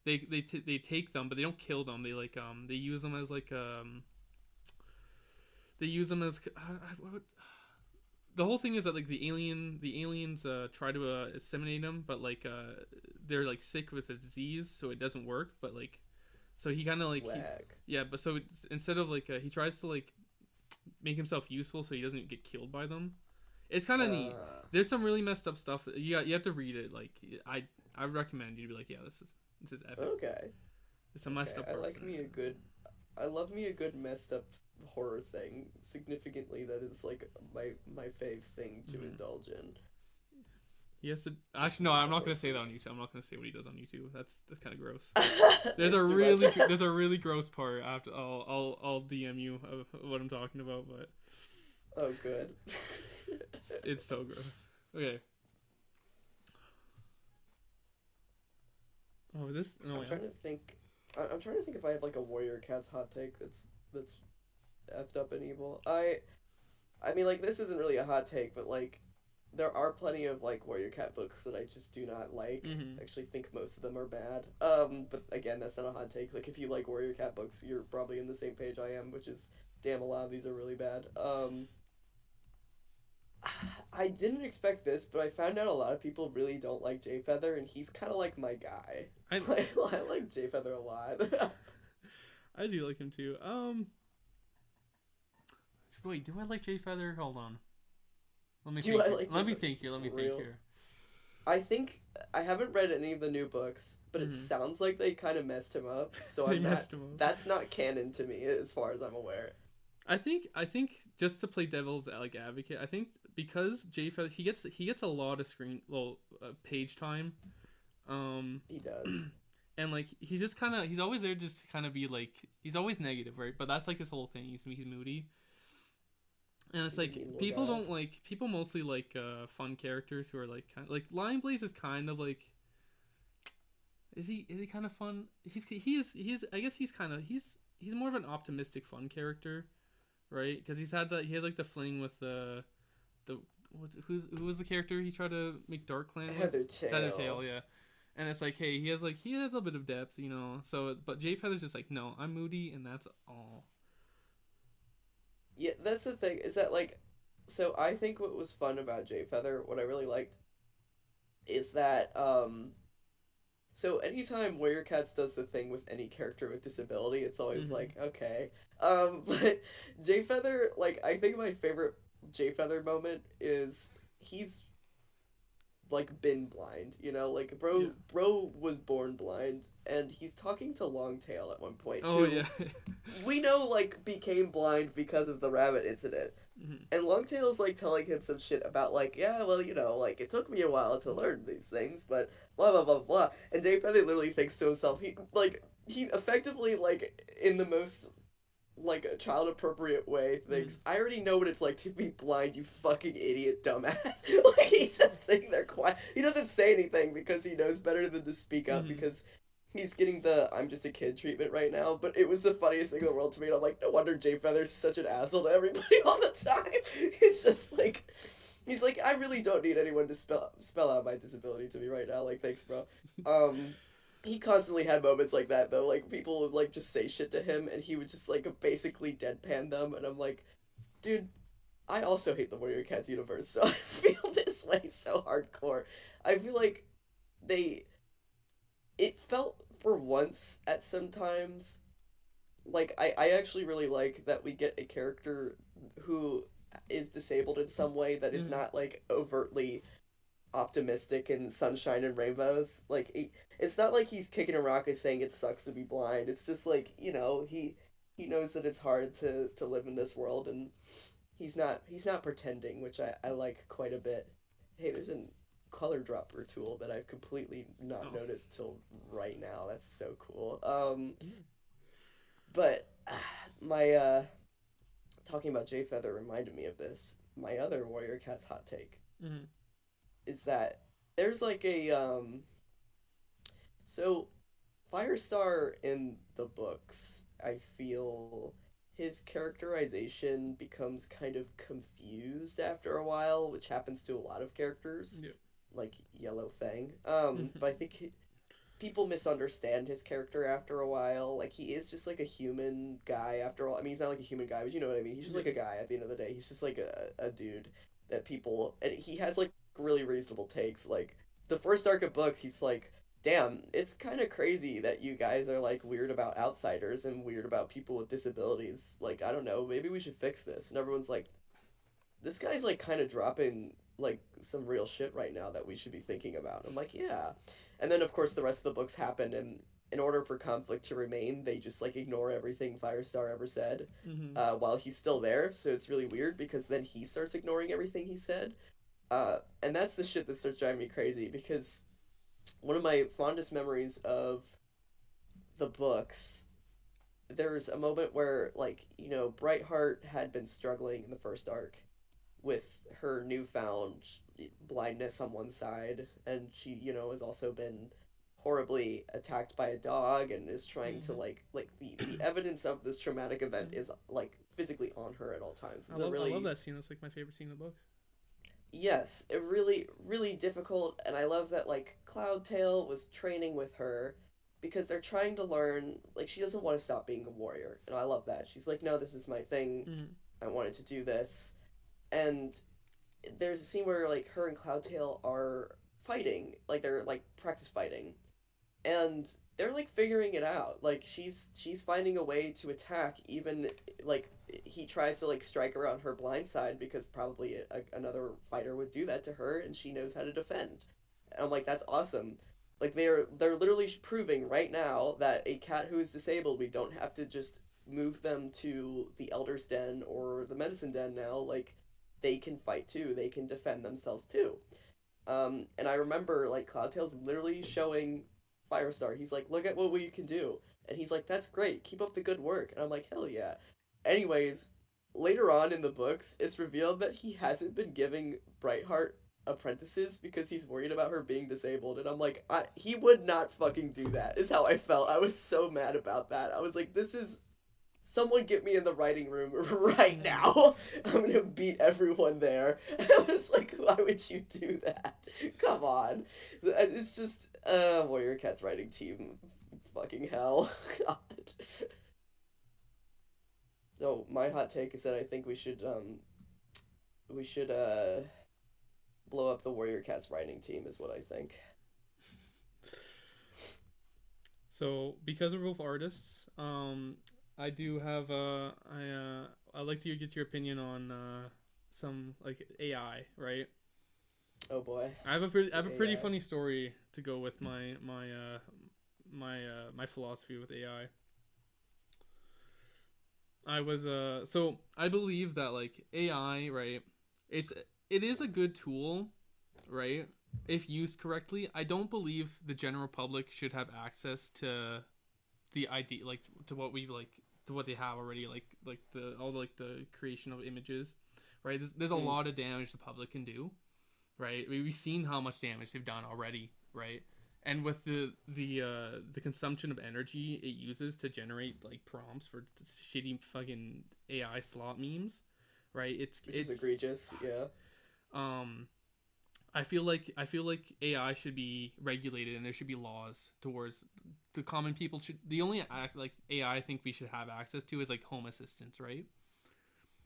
they take them, but they don't kill them. They like they use them as like they use them as the whole thing is that like the aliens try to assimilate him, but like they're like sick with a disease, so it doesn't work. But like so he kind of like he Whack. yeah, but so instead of like he tries to like make himself useful so he doesn't get killed by them. It's kind of neat. Uh, There's some really messed up stuff. You have to read it. Like I recommend you to be like, yeah, this is epic. okay. It's some messed Okay. up I parts like in me it. a good. I love me a good messed up horror thing. Significantly, that is like my fave thing to Mm-hmm. indulge in. Yes, Just actually no, me, I'm a not horror gonna say that on freak. YouTube. I'm not gonna say what he does on YouTube. That's kind of gross. It's too much. There's a really gross part after I'll DM you of what I'm talking about, but Oh, good. it's so gross. Okay. Oh, is this? Oh I'm yeah. trying to think. I'm trying to think if I have like a Warrior Cats hot take that's effed up and evil. I mean, like, this isn't really a hot take, but like there are plenty of like Warrior Cat books that I just do not like. Mm-hmm. I actually think most of them are bad. But again, that's not a hot take. Like, if you like Warrior Cat books, you're probably in the same page I am, which is damn, a lot of these are really bad. I didn't expect this, but I found out a lot of people really don't like Jay Feather, and he's kind of like my guy. I I like Jay Feather a lot. I do like him too. Wait, do I like Jay Feather? Hold on. Let me Do think I here. like Jay Let me Feather? think here. Let me think Real. here. I think I haven't read any of the new books, but it Mm-hmm. sounds like they kind of messed him up. So They I'm not. messed him up. That's not canon to me, as far as I'm aware. I think just to play devil's like advocate, I think because Jay Feather he gets a lot of page time, um, He does. and like he's just kind of he's always there just to kind of be like he's always negative, right? But that's like his whole thing. He's moody, and it's He's a like mean little people guy. don't like people mostly like fun characters who are like kind of, like Lion Blaze is kind of like is he kind of fun? He's I guess he's more of an optimistic fun character, right? Because he has like the fling with the who was the character he tried to make Dark Clan with? Heather Tail. Tail, yeah. And it's like, hey, he has a bit of depth, you know. So, but Jay Feather's just like, no, I'm moody, and that's all. Yeah, that's the thing. Is that like, so I think what was fun about Jay Feather, what I really liked, is that so anytime Warrior Cats does the thing with any character with disability, it's always Mm-hmm. like, okay. But Jay Feather, like, I think my favorite Jay Feather moment is he's like been blind, you know, like Yeah. bro was born blind, and he's talking to Longtail at one point, Oh who yeah. we know like became blind because of the rabbit incident. Mm-hmm. And Longtail's like telling him some shit about like, yeah, well, you know, like it took me a while to learn these things, but blah blah blah blah. And Dave Feather literally thinks to himself, he effectively like in the most like a child appropriate way Mm-hmm. thinks, I already know what it's like to be blind, you fucking idiot dumbass. Like he's just sitting there quiet. He doesn't say anything because he knows better than to speak up Mm-hmm. because he's getting the I'm just a kid treatment right now, but it was the funniest thing in the world to me. And I'm like, no wonder Jay Feather's such an asshole to everybody all the time. It's just like he's like, I really don't need anyone to spell out my disability to me right now. Like, thanks, bro. Um, he constantly had moments like that though. Like people would like just say shit to him, and he would just like basically deadpan them. And I'm like, dude, I also hate the Warrior Cats universe, so I feel this way so hardcore. I feel like they it felt for once at sometimes like I actually really like that we get a character who is disabled in some way that is Mm-hmm. not like overtly optimistic and sunshine and rainbows. Like it's not like he's kicking a rock and saying it sucks to be blind. It's just like, you know, he knows that it's hard to live in this world, and he's not pretending, which I like quite a bit. Hey, there's a color dropper tool that I've completely not Oh. noticed till right now. That's so cool. Yeah. But my talking about Jay Feather reminded me of this. My other Warrior Cats hot take Mm-hmm. is that there's like a so Firestar in the books, I feel his characterization becomes kind of confused after a while, which happens to a lot of characters, Yeah. like Yellow Fang. But I think people misunderstand his character after a while. Like he is just like a human guy after all. I mean, he's not like a human guy, but you know what I mean. He's just Yeah. like a guy at the end of the day. He's just like a dude that people, and he has like really reasonable takes. Like the first arc of books, he's like, "Damn, it's kind of crazy that you guys are like weird about outsiders and weird about people with disabilities. Like I don't know, maybe we should fix this." And everyone's like, "This guy's like kind of dropping like some real shit right now that we should be thinking about." I'm like, yeah. And then of course the rest of the books happen, and in order for conflict to remain, they just like ignore everything Firestar ever said, Mm-hmm. while he's still there. So it's really weird because then he starts ignoring everything he said, and that's the shit that starts driving me crazy because one of my fondest memories of the books, there's a moment where like Brightheart had been struggling in the first arc with her newfound blindness on one side, and she has also been horribly attacked by a dog and is trying to Mm-hmm. the evidence of this traumatic event Mm-hmm. is like physically on her at all times. I It's a love really, that scene. That's like my favorite scene in the book. yes, a really really difficult, and I love that like Cloudtail was training with her because they're trying to learn, like she doesn't want to stop being a warrior, and I love that. She's like, no, this is my thing. Mm-hmm. I wanted to do this. And there's a scene where like her and Cloudtail are fighting, like they're like practice fighting, and they're like figuring it out. Like she's finding a way to attack, even like he tries to like strike her on her blind side because probably another fighter would do that to her, and she knows how to defend. And I'm like, that's awesome. Like they're literally proving right now that a cat who is disabled, we don't have to just move them to the Elder's Den or the Medicine Den now. Like they can fight too. They can defend themselves too. And I remember like Cloudtail's literally showing Firestar. He's like, "Look at what we can do," and he's like, "That's great. Keep up the good work." And I'm like, "Hell yeah." Anyways, later on in the books, it's revealed that he hasn't been giving Brightheart apprentices because he's worried about her being disabled, and I'm like, he would not fucking do that. Is how I felt. I was so mad about that. I was like, this is, someone get me in the writing room right Mm-hmm. now. I'm gonna beat everyone there. I was like, why would you do that? Come on. It's just, Warrior Cat's writing team. Fucking hell. God. So my hot take is that I think we should blow up the Warrior Cat's writing team is what I think. So because we're both artists, I do have I'd like to get your opinion on some like AI, right? Oh boy. I have The a pretty AI. funny story to go with my philosophy with AI. I was so I believe that like AI, right? It's it is a good tool, right? If used correctly. I don't believe the general public should have access to the idea, like to what we like, to what they have already, like the all like the creation of images, right? There's a Mm. lot of damage the public can do, right? We've seen how much damage they've done already, right? And with the consumption of energy it uses to generate like prompts for shitty fucking AI slot memes, right? Which is It's egregious, yeah. um I feel like AI should be regulated and there should be laws towards the common people. Should the only like AI I think we should have access to is like home assistants, right?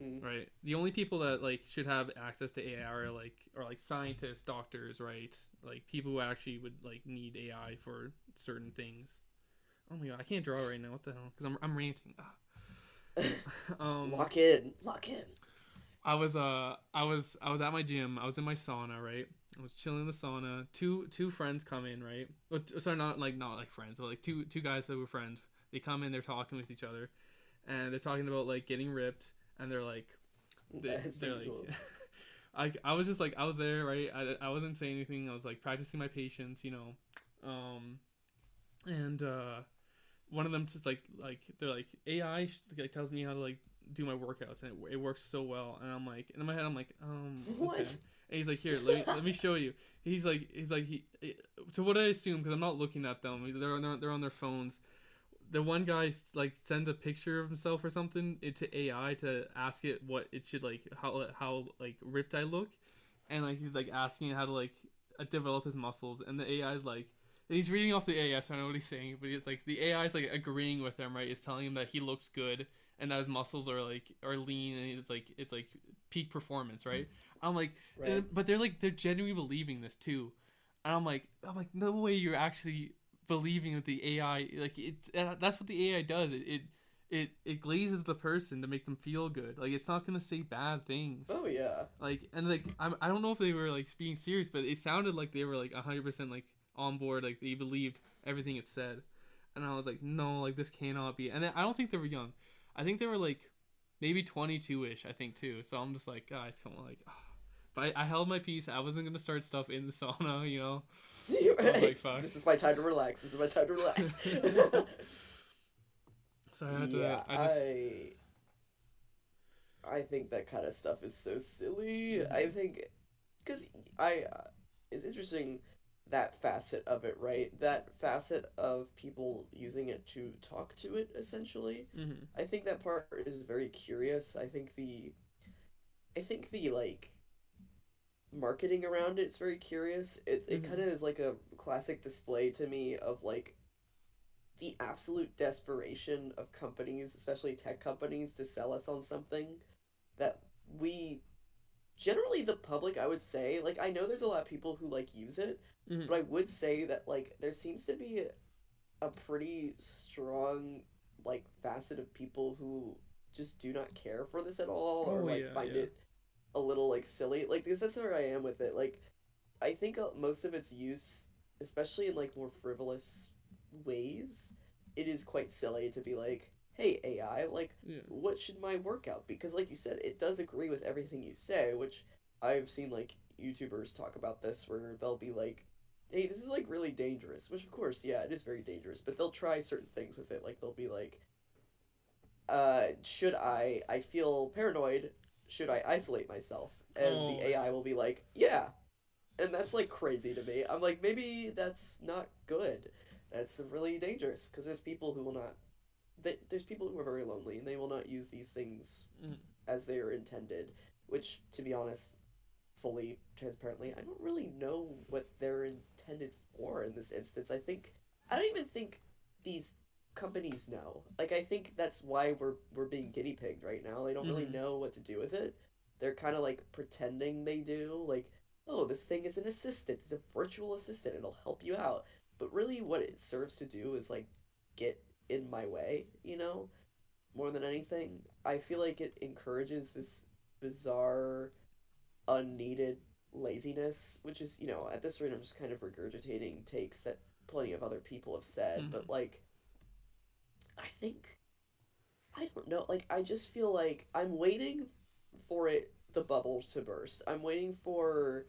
Mm. Right. The only people that like should have access to AI are like scientists, doctors, right? Like people who actually would like need AI for certain things. Oh my god, I can't draw right now. What the hell? Because I'm ranting. um, Lock in. Lock in. I was at my gym. I was in my sauna, right? I was chilling in the sauna. Two friends come in, right? Sorry, not like friends, but like two guys that were friends. They come in, they're talking with each other, and they're talking about like getting ripped, and As they're like, usual. I was just like I was there, right? I wasn't saying anything. I was like practicing my patience, and one of them just like they're like AI like tells me how to like do my workouts and it works so well, and I'm like, and in my head I'm like okay, What? and he's like, here, let me show you. He's like to what I assume, because I'm not looking at them, they're on their phones. The one guy like sends a picture of himself or something into AI to ask it what it should like, how like ripped I look, and like he's like asking it how to like develop his muscles, and the AI is like, he's reading off the AI, so I know what he's saying. But he's like the AI is like agreeing with him, right? It's telling him that he looks good and that his muscles are lean and it's like peak performance, right? I'm like, Right. but they're genuinely believing this too, and I'm like no way you're actually believing that the AI like it's that's what the AI does. It glazes the person to make them feel good. Like it's not gonna say bad things. Oh yeah. Like and like I don't know if they were like being serious, but it sounded like they were like 100% like on board, like they believed everything it said. And I was like, no, like this cannot be. And then I don't think they were young. I think they were like maybe 22 ish. I think too. So I'm just like, guys, come on, like. But I held my peace. I wasn't gonna start stuff in the sauna, you know. I was like, fuck. This is my time to relax. This is my time to relax. So I had to. Yeah, I just. I think that kind of stuff is so silly. I Mm-hmm. think because I it's interesting that facet of it, right? That facet of people using it to talk to it essentially. Mm-hmm. I think that part is very curious. I think the like marketing around it's very curious. It Mm-hmm. kind of is like a classic display to me of like the absolute desperation of companies, especially tech companies, to sell us on something that we generally the public I would say like I know there's a lot of people who like use it, Mm-hmm. but I would say that like there seems to be a pretty strong like facet of people who just do not care for this at all or Oh like yeah, find yeah. it a little like silly like because that's where I am with it like I think most of its use, especially in like more frivolous ways, it is quite silly to be like, "Hey AI, like, Yeah. what should my workout be?" Because, like you said, it does agree with everything you say. Which I've seen like YouTubers talk about this, where they'll be like, "Hey, this is like really dangerous." Which, of course, yeah, it is very dangerous. But they'll try certain things with it. Like they'll be like, should I feel paranoid? Should I isolate myself?" And the Oh AI yeah. will be like, "Yeah." And that's like crazy to me. I'm like, maybe that's not good. That's really dangerous because there's people who will not. There's people who are very lonely and they will not use these things Mm-hmm. as they are intended. Which, to be honest, fully transparently, I don't really know what they're intended for in this instance. I don't even think these companies know. Like I think that's why we're being guinea pigged right now. They don't really Mm-hmm. know what to do with it. They're kind of like pretending they do. Like, oh, this thing is an assistant. It's a virtual assistant. It'll help you out. But really, what it serves to do is like get in my way. More than anything, I feel like it encourages this bizarre unneeded laziness, which is, at this rate, I'm just kind of regurgitating takes that plenty of other people have said. Mm-hmm. But, like, I think, I don't know, like, I just feel like I'm waiting for the bubble to burst. I'm waiting for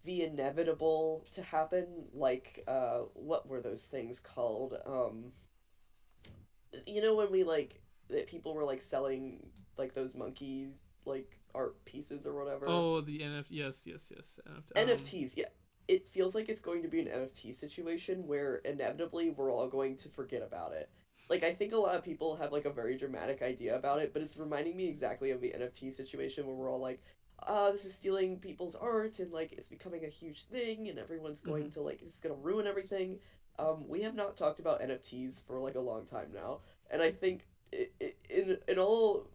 the inevitable to happen. Like, what were those things called? When that people were, like, selling, like, those monkey, like, art pieces or whatever? Oh, the NFT. Yes, yes, yes. NFTs, yeah. It feels like it's going to be an NFT situation where inevitably we're all going to forget about it. Like I think a lot of people have like a very dramatic idea about it, but it's reminding me exactly of the NFT situation where we're all like, this is stealing people's art and like it's becoming a huge thing and everyone's Mm-hmm. going to like it's gonna ruin everything. We have not talked about NFTs for like a long time now, and I think in all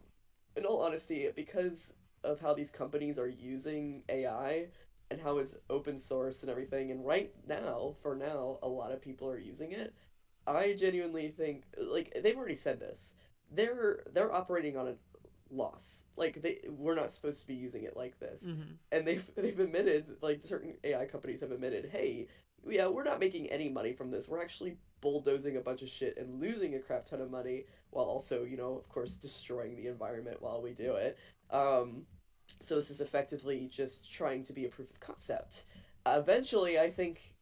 honesty, because of how these companies are using AI and how it's open source and everything, and right now, for now, a lot of people are using it. I genuinely think, like, they've already said this. They're operating on a loss. Like we're not supposed to be using it like this. Mm-hmm. And they've admitted, like certain AI companies have admitted, hey, yeah, we're not making any money from this. We're actually bulldozing a bunch of shit and losing a crap ton of money while also, of course, destroying the environment while we do it. Um, so this is effectively just trying to be a proof of concept. Eventually, I think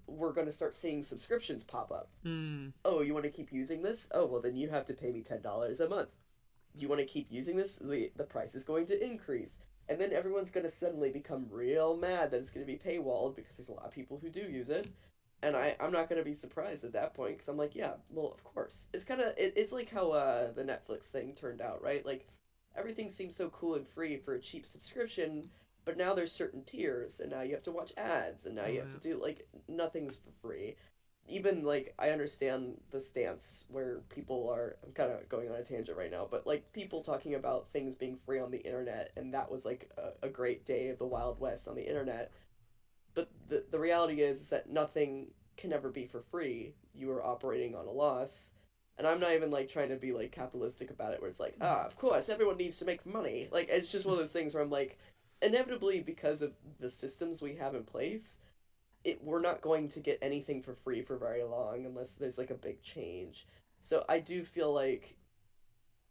we're going to start seeing subscriptions pop up. Mm. Oh, you want to keep using this? Oh, well, then you have to pay me $10 a month. You want to keep using this? The price is going to increase. And then everyone's going to suddenly become real mad that it's going to be paywalled because there's a lot of people who do use it. And I'm not going to be surprised at that point because I'm like, yeah, well, of course. It's like how the Netflix thing turned out, right? Like, everything seems so cool and free for a cheap subscription, But now there's certain tiers, and now you have to watch ads, and now Oh you have to yeah. do like nothing's for free. Even like I understand the stance where people are. I'm kind of going on a tangent right now, but like people talking about things being free on the internet, and that was like a great day of the Wild West on the internet. But the reality is that nothing can ever be for free. You are operating on a loss. And I'm not even like trying to be like capitalistic about it where it's like, ah, of course, everyone needs to make money. Like it's just one of those things where I'm like, inevitably because of the systems we have in place, we're not going to get anything for free for very long unless there's like a big change. So I do feel like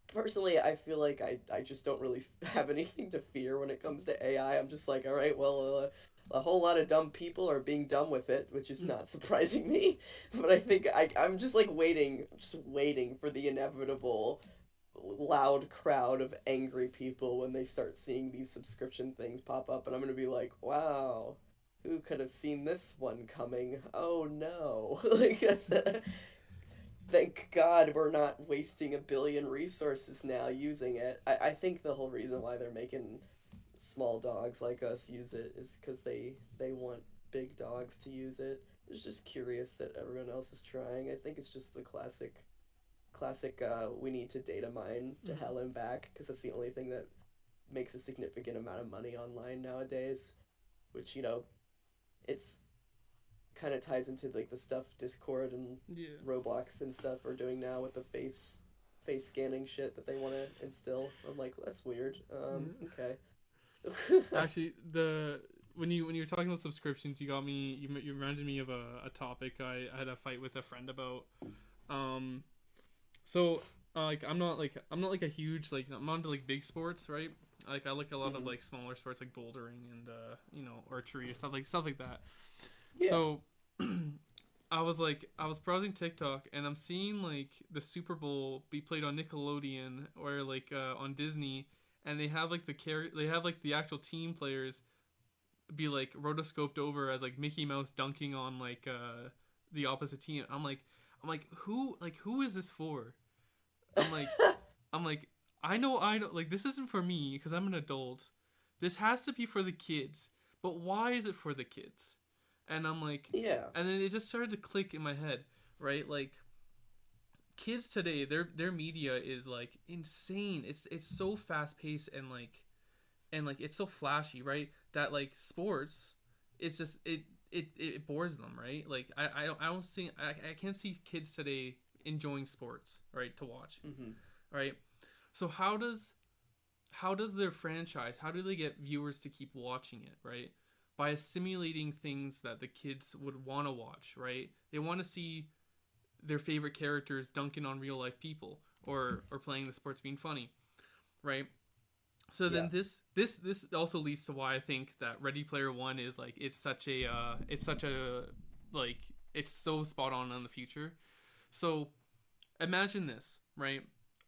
personally, I feel like I just don't really have anything to fear when it comes to AI. I'm just like, all right, well, a whole lot of dumb people are being dumb with it, which is not surprising me. But I think I'm just like just waiting for the inevitable loud crowd of angry people when they start seeing these subscription things pop up, and I'm gonna be like, wow. Who could have seen this one coming? Oh no. Like that's thank God we're not wasting a billion resources now using it. I think the whole reason why they're making small dogs like us use it is because they want big dogs to use it. It's just curious that everyone else is trying. I think it's just the classic we need to data mine to Mm-hmm. hell and back because that's the only thing that makes a significant amount of money online nowadays, which it's kind of ties into like the stuff Discord and Yeah. Roblox and stuff are doing now with the face scanning shit that they want to instill. I'm like, well, that's weird. Yeah. Okay. Actually, the when you were talking about subscriptions, you got me. You reminded me of a topic I had a fight with a friend about. Um, so like I'm not like a huge like I'm not into like big sports, right? Like I like a lot of Hmm. like smaller sports like bouldering and you know, archery or stuff like that. Yeah. So I was browsing TikTok and I'm seeing like the Super Bowl be played on Nickelodeon or like on Disney, and they have like the actual team players be like rotoscoped over as like Mickey Mouse dunking on like the opposite team. I'm like who is this for? I'm like I'm like I know like this isn't for me because I'm an adult. This has to be for the kids. But why is it for the kids? And I'm like Yeah. and then it just started to click in my head, right? Like kids today, their media is like insane. It's so fast paced and like it's so flashy, right? That like sports, it's just it bores them, right? Like I don't see I can't see kids today enjoying sports, right, to watch, Hmm. right? So how does their franchise? How do they get viewers to keep watching it, right? By simulating things that the kids would want to watch, right? They want to see their favorite characters dunking on real life people or playing the sports being funny, right? So Yeah. then this also leads to why I think that Ready Player One is like it's such a like it's so spot on the future. So imagine this, right?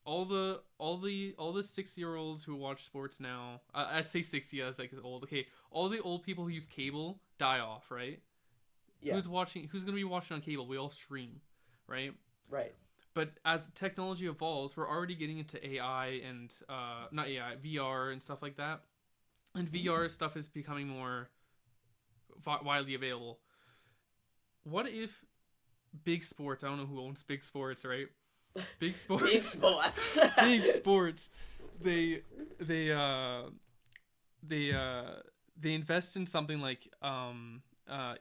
All the 6 year olds who watch sports now, I'd say 60 as like old. Okay, all the old people who use cable die off, right? Yeah. Who's gonna be watching on cable? We all stream, right? Right. But as technology evolves, we're already getting into AI and not AI, VR and stuff like that. And Hmm. VR stuff is becoming more widely available. What if big sports? I don't know who owns big sports, right? Big Big sports, spots. big sports. They they uh they uh they invest in something like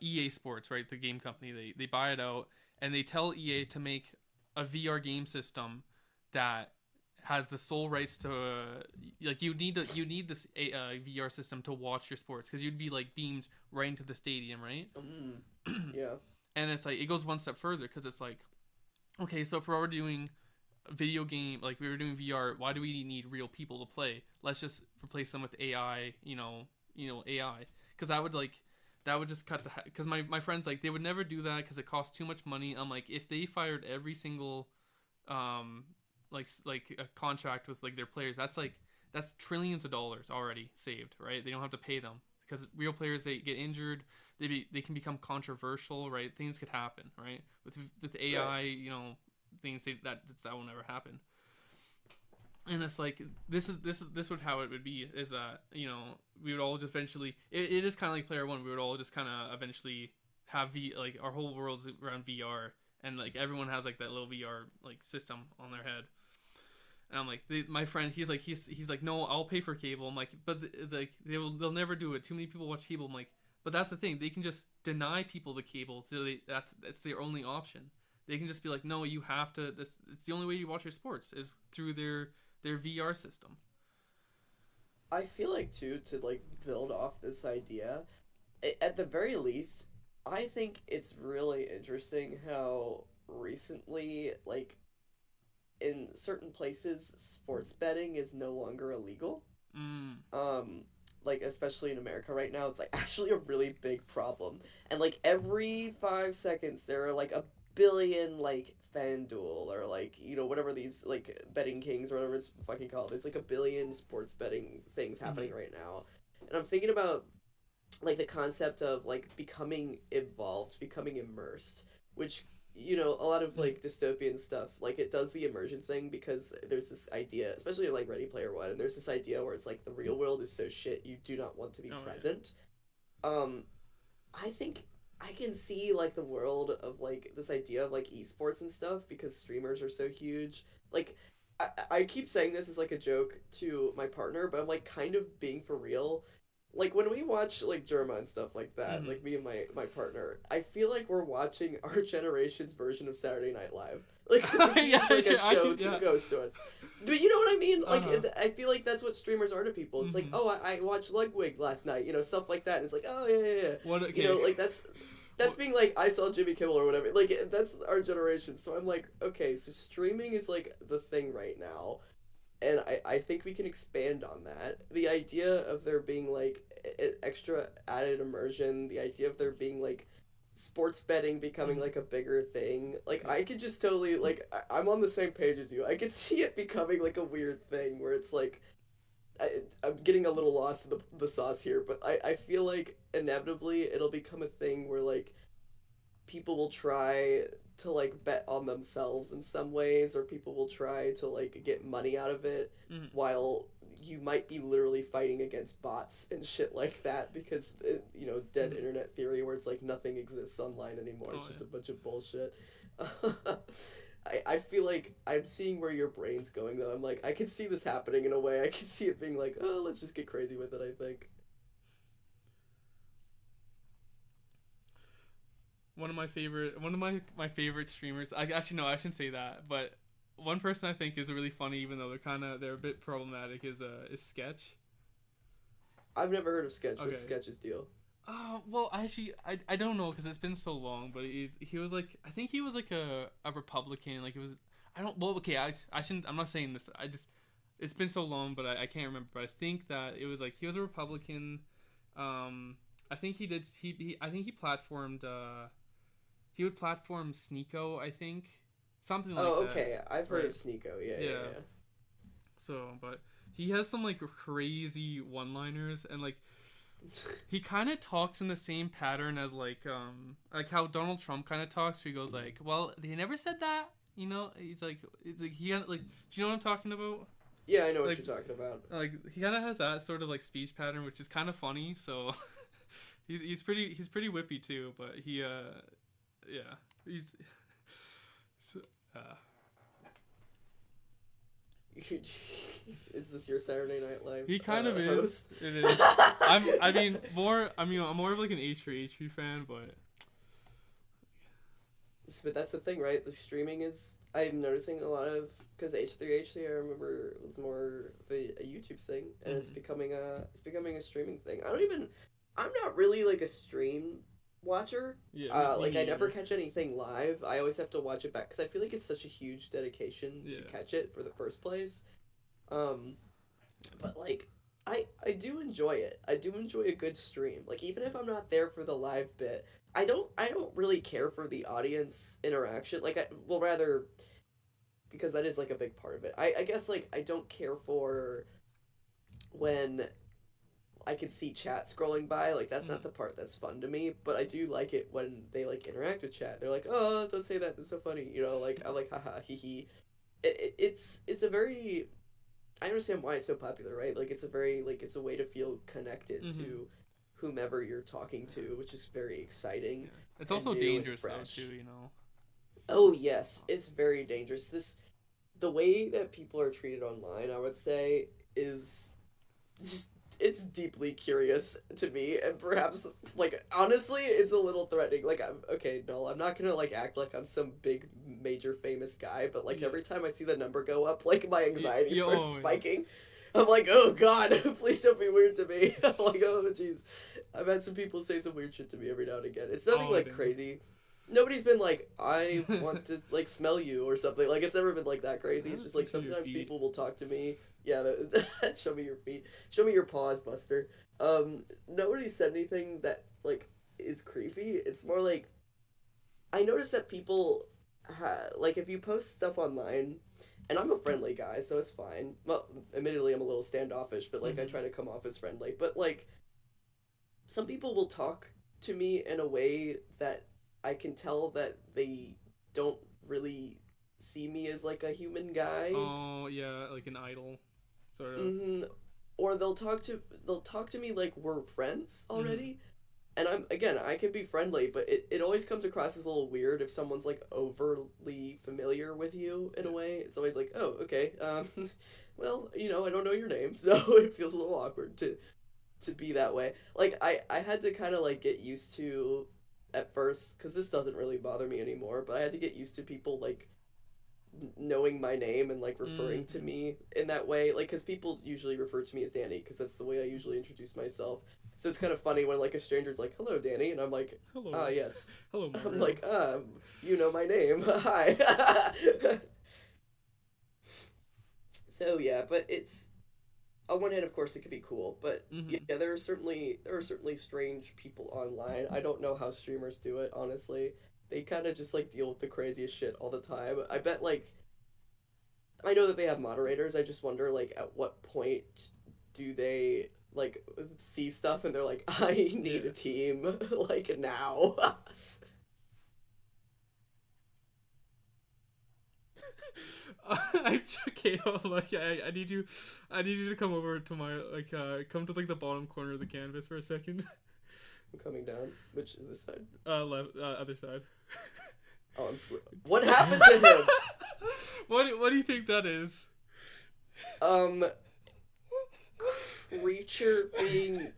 EA Sports, right? The game company. They buy it out and they tell EA to make a VR game system that has the sole rights to like you need this VR system to watch your sports because you'd be like beamed right into the stadium, right? Mm. Yeah. And it's like it goes one step further because it's like okay, so if we're already doing video game like we were doing VR, why do we need real people to play? Let's just replace them with AI, AI, because that would just cut the because my friends like they would never do that because it costs too much money. I'm like if they fired every single um like a contract with like their players, that's trillions of dollars already saved, right? They don't have to pay them because real players they get injured, they can become controversial, right? Things could happen, right? With Right. AI, things that will never happen. And it's like this would how it would be is that we would all just eventually it is kind of like player one. We would all just kind of eventually have like our whole world's around VR, and like everyone has like that little VR like system on their head. And I'm like, my friend, he's like, no, I'll pay for cable. I'm like, but like they'll never do it. Too many people watch cable. I'm like, but that's the thing. They can just deny people the cable. So that's their only option. They can just be like, no, you have to. It's the only way you watch your sports is through their VR system. I feel like too, to like build off this idea, at the very least, I think it's really interesting how recently, like in certain places, sports betting is no longer illegal. Mm. Um, like especially in America right now, it's like actually a really big problem. And like every 5 seconds, there are like a billion like FanDuel or like whatever these like betting kings or whatever it's fucking called. There's like a billion sports betting things happening Mm-hmm. right now, and I'm thinking about like the concept of like becoming involved, becoming immersed, which a lot of like dystopian stuff like it does the immersion thing because there's this idea, especially in like Ready Player One, and there's this idea where it's like the real world is so shit you do not want to be Oh present. Um, I think I can see like the world of like this idea of like esports and stuff because streamers are so huge. Like I keep saying this as like a joke to my partner, but I'm like kind of being for real. Like when we watch like Germa and stuff like yeah. that, Mm-hmm. like me and my partner, I feel like we're watching our generation's version of Saturday Night Live. Like it Yeah, feels like a yeah, I show could, yeah. goes to us. But you know what I mean? Like Uh-huh. I feel like that's what streamers are to people. It's like, Mm-hmm. oh, I watched Ludwig last night, stuff like that. And it's like, oh yeah, yeah, yeah. What? Okay. Like that's What? being like I saw Jimmy Kimmel or whatever. Like that's our generation. So I'm like, okay, so streaming is like the thing right now, and I think we can expand on that. The idea of there being like an extra added immersion, the idea of there being like sports betting becoming Mm-hmm. like a bigger thing. Like I could just totally like I'm on the same page as you. I could see it becoming like a weird thing where it's like I'm getting a little lost in the sauce here, but I feel like inevitably it'll become a thing where like people will try to like bet on themselves in some ways, or people will try to like get money out of it Mm-hmm. while you might be literally fighting against bots and shit like that because dead Mm-hmm. internet theory where it's like nothing exists online anymore, Oh it's just yeah. a bunch of bullshit. I feel like I'm seeing where your brain's going though. I'm like I can see this happening in a way. I can see it being like, oh, let's just get crazy with it, I think. One of my favorite streamers. I actually no, I shouldn't say that, but one person I think is really funny, even though they're a bit problematic, is Sketch. I've never heard of Sketch. What's Okay. Sketch's deal? Well, actually, I don't know because it's been so long, but he was like I think he was like a Republican. Like it was I don't well okay I shouldn't I'm not saying this. I just it's been so long, but I can't remember. But I think that it was like he was a Republican. I think he I think he would platform Sneeko, I think. Something like Oh, that. okay. I've heard of Right. Sneeko. Yeah, yeah, Yeah. yeah. So, but he has some like crazy one-liners and like he kind of talks in the same pattern as like how Donald Trump kind of talks. Where he goes like, "Well, they never said that." He's like, like, do you know what I'm talking about? Yeah, I know what Like, you're talking about. like he kind of has that sort of like speech pattern, which is kind of funny. So he's pretty whippy too. But yeah, he's uh, Is this your Saturday Night Live he kind of is. host? It is. I mean more. I mean I'm more of like an H3 fan, but But that's the thing, right? The streaming is. I'm noticing a lot of because H3 I remember was more of a YouTube thing, and mm-hmm. it's becoming a streaming thing. I'm not really like a stream watcher. Yeah, me Like I never neither. catch anything live. I always have to watch it back because I feel like it's such a huge dedication to Yeah. catch it for the first place. Um, but like I do enjoy it. I do enjoy a good stream. Like even if I'm not there for the live bit, I don't really care for the audience interaction. Like well rather because that is like a big part of it. I guess like I don't care for when I can see chat scrolling by. Like that's not Mm. the part that's fun to me, but I do like it when they like interact with chat. They're like, "Oh, don't say that. That's so funny." Like I'm like, "Haha, hee hee." It's a very I understand why it's so popular, right? Like it's a very like it's a way to feel connected Mm-hmm. to whomever you're talking to, which is very exciting Yeah. It's and also new and dangerous though too, fresh. you know. Oh yes, it's very dangerous. This the way that people are treated online, I would say, is it's deeply curious to me, and perhaps like honestly, it's a little threatening. Like I'm okay, no, I'm not gonna like act like I'm some big major famous guy, but like Yeah. every time I see the number go up, like my anxiety Yeah. starts Oh yeah. spiking. I'm like, oh god, please don't be weird to me. I'm like, oh jeez. I've had some people say some weird shit to me every now and again. It's nothing Oh like damn. crazy. Nobody's been like, I want to like smell you or something. Like it's never been like that crazy. It's just like Please show your sometimes feet. people will talk to me. Yeah, show me your feet. Show me your paws, Buster. Nobody said anything that like is creepy. It's more like I noticed that people like if you post stuff online, and I'm a friendly guy, so it's fine. Well, admittedly, I'm a little standoffish, but like I Mm-hmm. try to come off as friendly. But like some people will talk to me in a way that I can tell that they don't really see me as like a human guy. Oh yeah, like an idol, sort of. Hmm. Or they'll talk to me like we're friends Mm-hmm. already. And I'm again, I can be friendly, but it always comes across as a little weird if someone's like overly familiar with you in a Yeah. way. It's always like, oh, okay, well, I don't know your name, so it feels a little awkward to be that way. Like I had to kind of like get used to at first because this doesn't really bother me anymore, but I had to get used to people like knowing my name and like referring to Mm-hmm. me in that way, like because people usually refer to me as Danny because that's the way I usually introduce myself. So it's kind of funny when like a stranger's like, hello Danny, and I'm like, ah, Hello. yes. Hello, I'm Mario. like, you know my name. Hi. So yeah, but it's on one hand, of course, it could be cool, but yeah, Mm-hmm. there are certainly strange people online. I don't know how streamers do it, honestly. They kind of just like deal with the craziest shit all the time. I bet like I know that they have moderators. I just wonder like at what point do they like see stuff and they're like, I need a Yeah. team like now. I'm okay. Like I need you to come over to my come to like the bottom corner of the canvas for a second. I'm coming down. Which is this side? Left, other side. Oh, what happened to him? What do you think that is? Um, creature being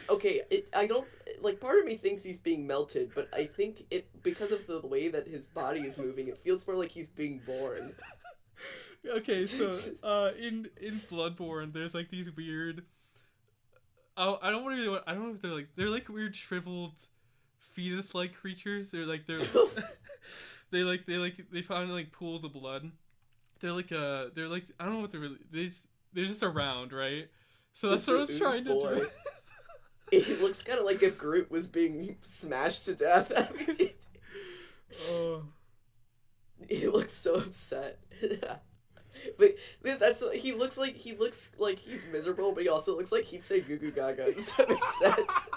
okay. I don't like. Part of me thinks he's being melted, but I think it because of the way that his body is moving. It feels more like he's being born. Okay, so in Bloodborne, there's like these weird. I don't really want. I don't know if they're like weird shriveled fetus like creatures. They're they found like pools of blood. They're like I don't know what they're really they're just around, right? So that's Is what I the was ooze trying to draw. boy? It looks kind of like if Groot was being smashed to death. I mean, Oh. he looks so upset. But he looks like he's miserable, but he also looks like he'd say goo goo gaga. Does that make sense?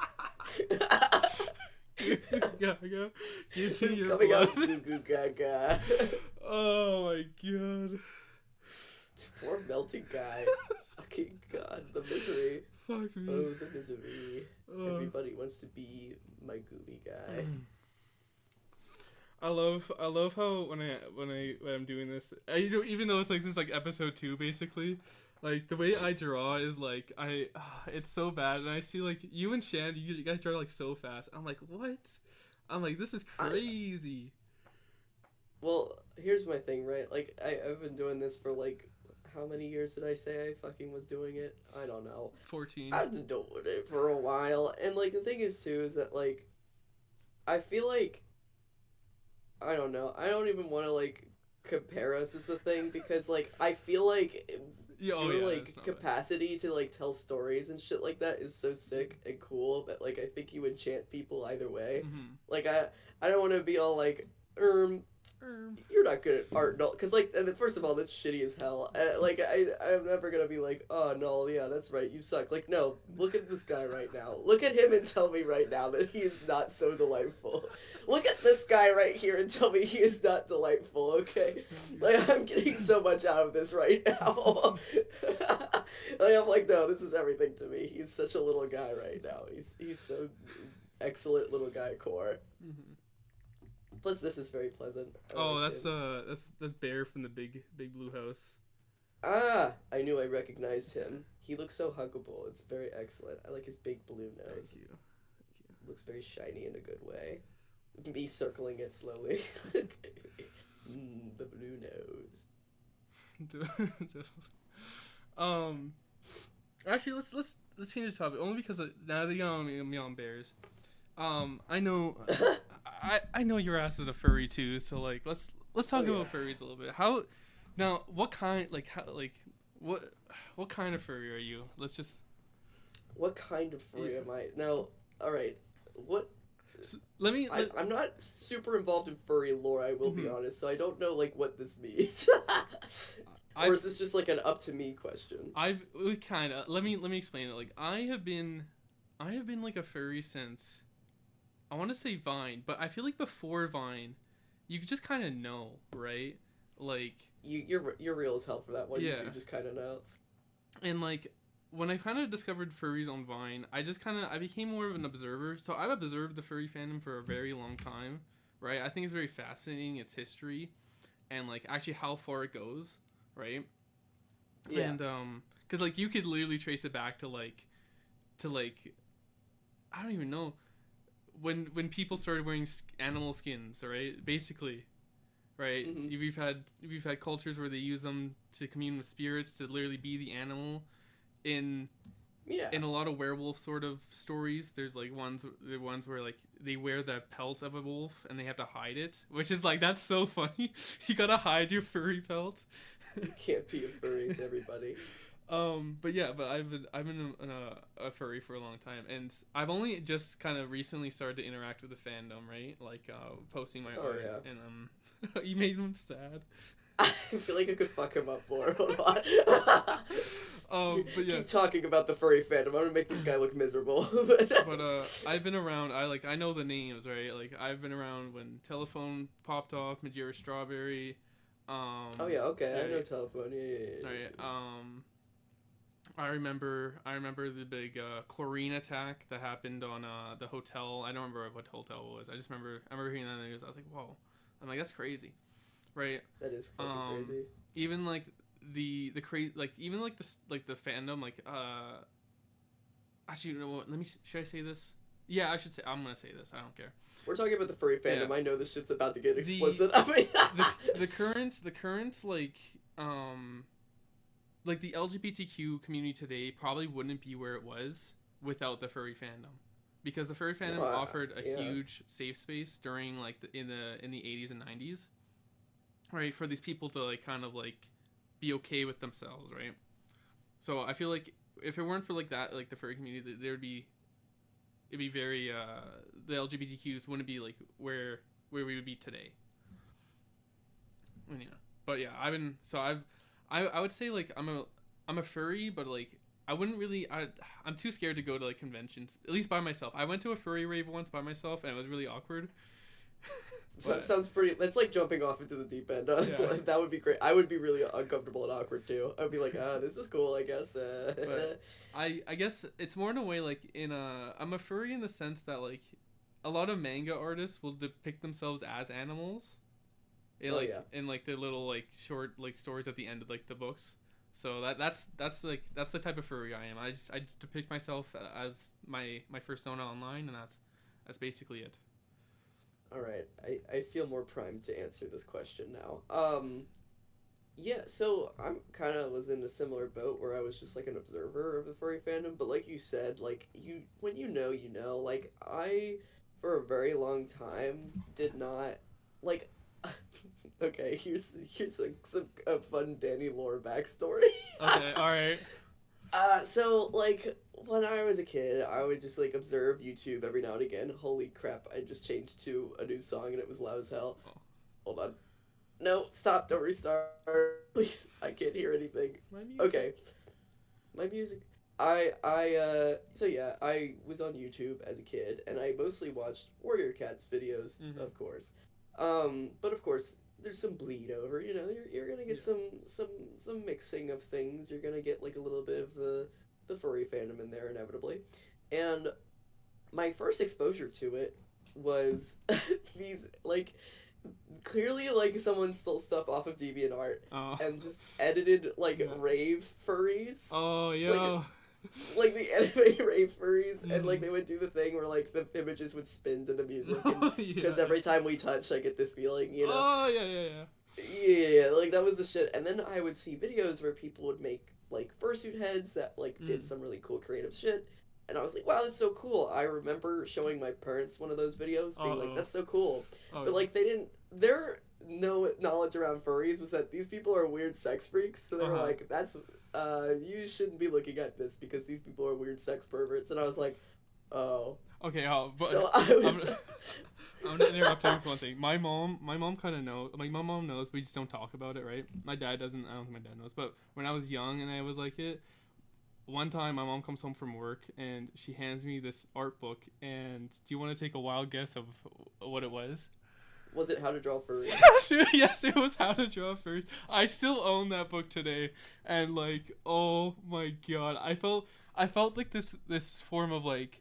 Gaga, give me I'm your coming blood. out goo goo gaga. Oh my god. Poor melting guy. Fucking god, the misery. Fuck me. Oh, the misery. Uh, Everybody wants to be my gooey guy. I love how when I'm doing this, even though it's like this like episode 2 basically, like the way I draw is like it's so bad, and I see like you and Shan, you guys draw like so fast. I'm like, what? I'm like, this is I crazy. Well, here's my thing, right? Like I've been doing this for like how many years did I say I fucking was doing it? I don't know. 14. I've been doing it for a while, and like the thing is too is that like I feel like I don't know. I don't even want to like compare us as the thing because like I feel like Yeah, oh your yeah, that's like not it. capacity to like tell stories and shit like that is so sick and cool that like I think you enchant people either way. Mm-hmm. Like I don't want to be all like You're not good at art, null. Because, like, and first of all, that's shitty as hell. Like, I'm never gonna be like, oh, null, yeah, that's right, you suck. Like, no, look at this guy right now. Look at him and tell me right now that he is not so delightful. Look at this guy right here and tell me he is not delightful, okay? Like, I'm getting so much out of this right now. Like, I'm like, no, this is everything to me. He's such a little guy right now. He's so excellent little guy core. Mm-hmm. Plus, this is very pleasant. Oh, like that's him. that's Bear from the Big Blue House. Ah, I knew I recognized him. He looks so huggable. It's very excellent. I like his big blue nose. Thank you. Looks very shiny in a good way. Me circling it slowly. The blue nose. Actually, let's change the topic only because now that I'm on bears. I know, I know your ass is a furry too. So like, let's talk about furries a little bit. How now? What kind what kind of furry are you? Let's just. What kind of furry am I? Now, all right. What? So, I'm not super involved in furry lore. I will be honest, so I don't know like what this means. Or is this just like an up to me question? Kind of let me explain it. Like I have been like a furry since I want to say Vine, but I feel like before Vine, you could just kind of know, right? Like you're real as hell for that one. Yeah. You do just kind of know. And like when I kind of discovered furries on Vine, I became more of an observer. So I've observed the furry fandom for a very long time, right? I think it's very fascinating, its history, and like actually how far it goes, right? Yeah. And because like you could literally trace it back to like I don't even know when people started wearing animal skins, right? Basically, right? Mm-hmm. We've had cultures where they use them to commune with spirits, to literally be the animal. In a lot of werewolf sort of stories, there's like the ones where like they wear the pelt of a wolf and they have to hide it, which is like that's so funny. You gotta hide your furry pelt. You can't be a furry to everybody. But yeah, but I've been a furry for a long time, and I've only just kind of recently started to interact with the fandom, right? Like posting my art, yeah. and you made him sad. I feel like I could fuck him up more. Hold on. But yeah. Keep talking about the furry fandom. I'm gonna make this guy look miserable. But I've been around. I know the names, right? Like I've been around when Telephone popped off, Majora Strawberry. Oh yeah, okay. Right. I know Telephone. Yeah. Right. I remember the big chlorine attack that happened on the hotel. I don't remember what hotel it was. I remember hearing that in the news. I was like, whoa. I'm like, that's crazy, right? That is fucking crazy. Even like the crazy, like even like the fandom, like actually, you know what? Should I say this? Yeah, I should say. I'm gonna say this. I don't care. We're talking about the furry fandom. Yeah. I know this shit's about to get explicit. I mean, the current like the LGBTQ community today probably wouldn't be where it was without the furry fandom, because the furry fandom offered a huge safe space during like in the 80s and 90s, right, for these people to like kind of like be okay with themselves, right? So I feel like if it weren't for like that, like the furry community, it'd be very the LGBTQs wouldn't be like where we would be today. Yeah, but yeah, I would say like I'm a furry, but like I wouldn't really I'm too scared to go to like conventions, at least by myself. I went to a furry rave once by myself and it was really awkward. So that sounds pretty. That's like jumping off into the deep end. Like, that would be great. I would be really uncomfortable and awkward too. I would be like, this is cool, I guess. But I guess it's more in a way like I'm a furry in the sense that like a lot of manga artists will depict themselves as animals. In like their little like short like stories at the end of like the books. So that's the type of furry I am. I just depict myself as my persona online, and that's basically it. All right, I feel more primed to answer this question now. Yeah, so I'm kind of was in a similar boat where I was just like an observer of the furry fandom, but like you said, like when you know, like I for a very long time did not like. Okay, here's a fun Danny lore backstory. Okay, all right. So like when I was a kid, I would just like observe YouTube every now and again. Holy crap! I just changed to a new song and it was loud as hell. Oh. Hold on. No, stop, don't restart. Please, I can't hear anything. My music. Okay, my music. So yeah, I was on YouTube as a kid, and I mostly watched Warrior Cats videos, Mm-hmm. of course. But of course, there's some bleed over. You know, you're gonna get Yeah. some mixing of things. You're gonna get like a little bit of the furry fandom in there inevitably, and my first exposure to it was these like clearly like someone stole stuff off of DeviantArt Oh. and just edited like Yeah. rave furries, Oh, like yo. like the anime rave furries, and like Mm. they would do the thing where like the images would spin to the music, and Oh, because yeah. every time we touch, I get this feeling, you know. Oh, yeah, yeah, yeah. Yeah, like that was the shit. And then I would see videos where people would make like fursuit heads that like did Mm. some really cool creative shit. And I was like, wow, that's so cool. I remember showing my parents one of those videos, being like, Uh-oh. that's so cool. Oh, But yeah. like they didn't their no knowledge around furries was that these people are weird sex freaks. So they were Uh-huh. like, that's you shouldn't be looking at this because these people are weird sex perverts. And I was like, oh. Okay, but So I I'm, was I'm gonna interrupt you with one thing. My mom kind of knows. Like my mom knows, we just don't talk about it, right? My dad doesn't. I don't think my dad knows. But when I was young and I was like it, one time my mom comes home from work and she hands me this art book. And do you want to take a wild guess of what it was? Was it how to draw furries? Yes, it was How to Draw First. I still own that book today, and like, oh my god, I felt like this form of like,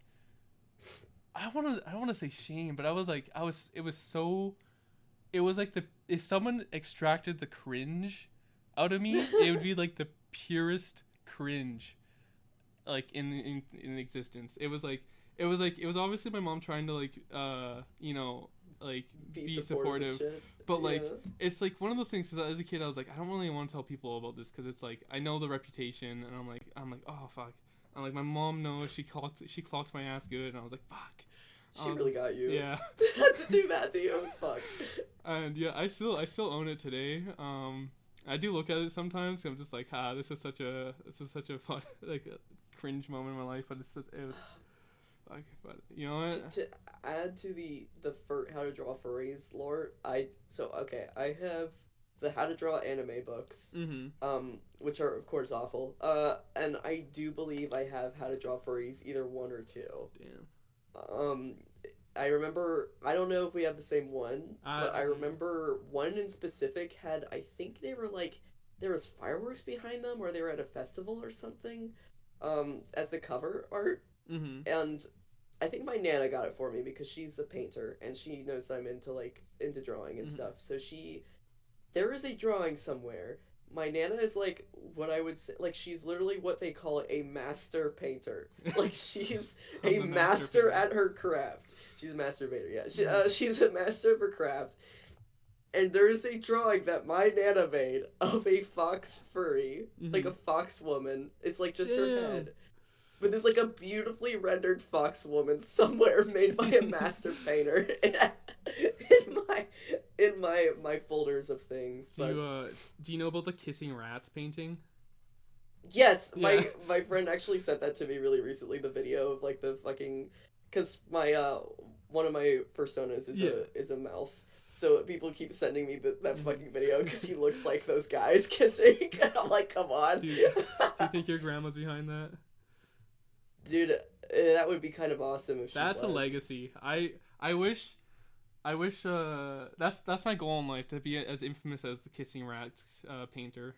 I don't want to say shame, but it was like the if someone extracted the cringe out of me, it would be like the purest cringe like in existence. It was obviously my mom trying to like like Be be supportive and supportive, shit. but Yeah. like it's like one of those things. Cause as a kid, I was like, I don't really want to tell people about this because it's like I know the reputation, and I'm like, oh fuck. I'm like, my mom knows she clocked my ass good, and I was like, fuck. She really got you. Yeah. To do that to you. Fuck. And yeah, I still own it today. I do look at it sometimes. I'm just like, this was such a fun like a cringe moment in my life, but it was like, but you know what? To add to the how to draw furries lore, I have the how to draw anime books, Mm-hmm. which are of course awful. And I do believe I have how to draw furries either one or two. Damn. Um, I remember, I don't know if we have the same one, but I I remember one in specific had, I think they were like, there was fireworks behind them, or they were at a festival or something, as the cover art. Mm-hmm. And I think my nana got it for me because she's a painter and she knows that I'm into drawing and Mm-hmm. stuff. So there is a drawing somewhere. My nana is like what I would say, like she's literally what they call a master painter. Like she's I'm a the master painter. at her craft. She's a masturbator, yeah. Mhm. She's a master of her craft. And there is a drawing that my nana made of a fox furry, like a Mhm. fox woman. It's like just her Damn. head. But there's like a beautifully rendered fox woman somewhere made by a master painter in my folders of things. Do But you know about the kissing rats painting? yes, Yeah. my friend actually sent that to me really recently. The video of like the fucking, because my one of my personas is Yeah. a mouse. So people keep sending me that Mhm. fucking video because he looks like those guys kissing. And I'm like, come on. Dude, do you think your grandma's behind that? Dude, that would be kind of awesome if she That's a was. legacy. I wish that's my goal in life, to be as infamous as the kissing rats painter.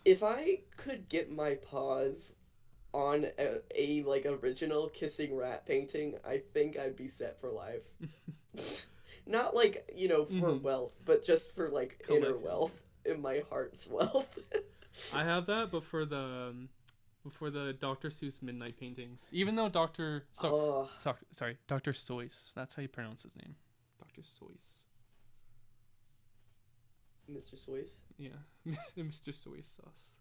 If I could get my paws on a like original kissing rat painting, I think I'd be set for life. Not like, for Mhm. wealth, but just for like inner Collection. wealth, in my heart's wealth. I have that, but for the Dr. Seuss midnight paintings. Even though Oh, sorry, Dr. Seuss. That's how you pronounce his name. Dr. Seuss. Mr. Swiss. Yeah, Mr. Seuss sauce.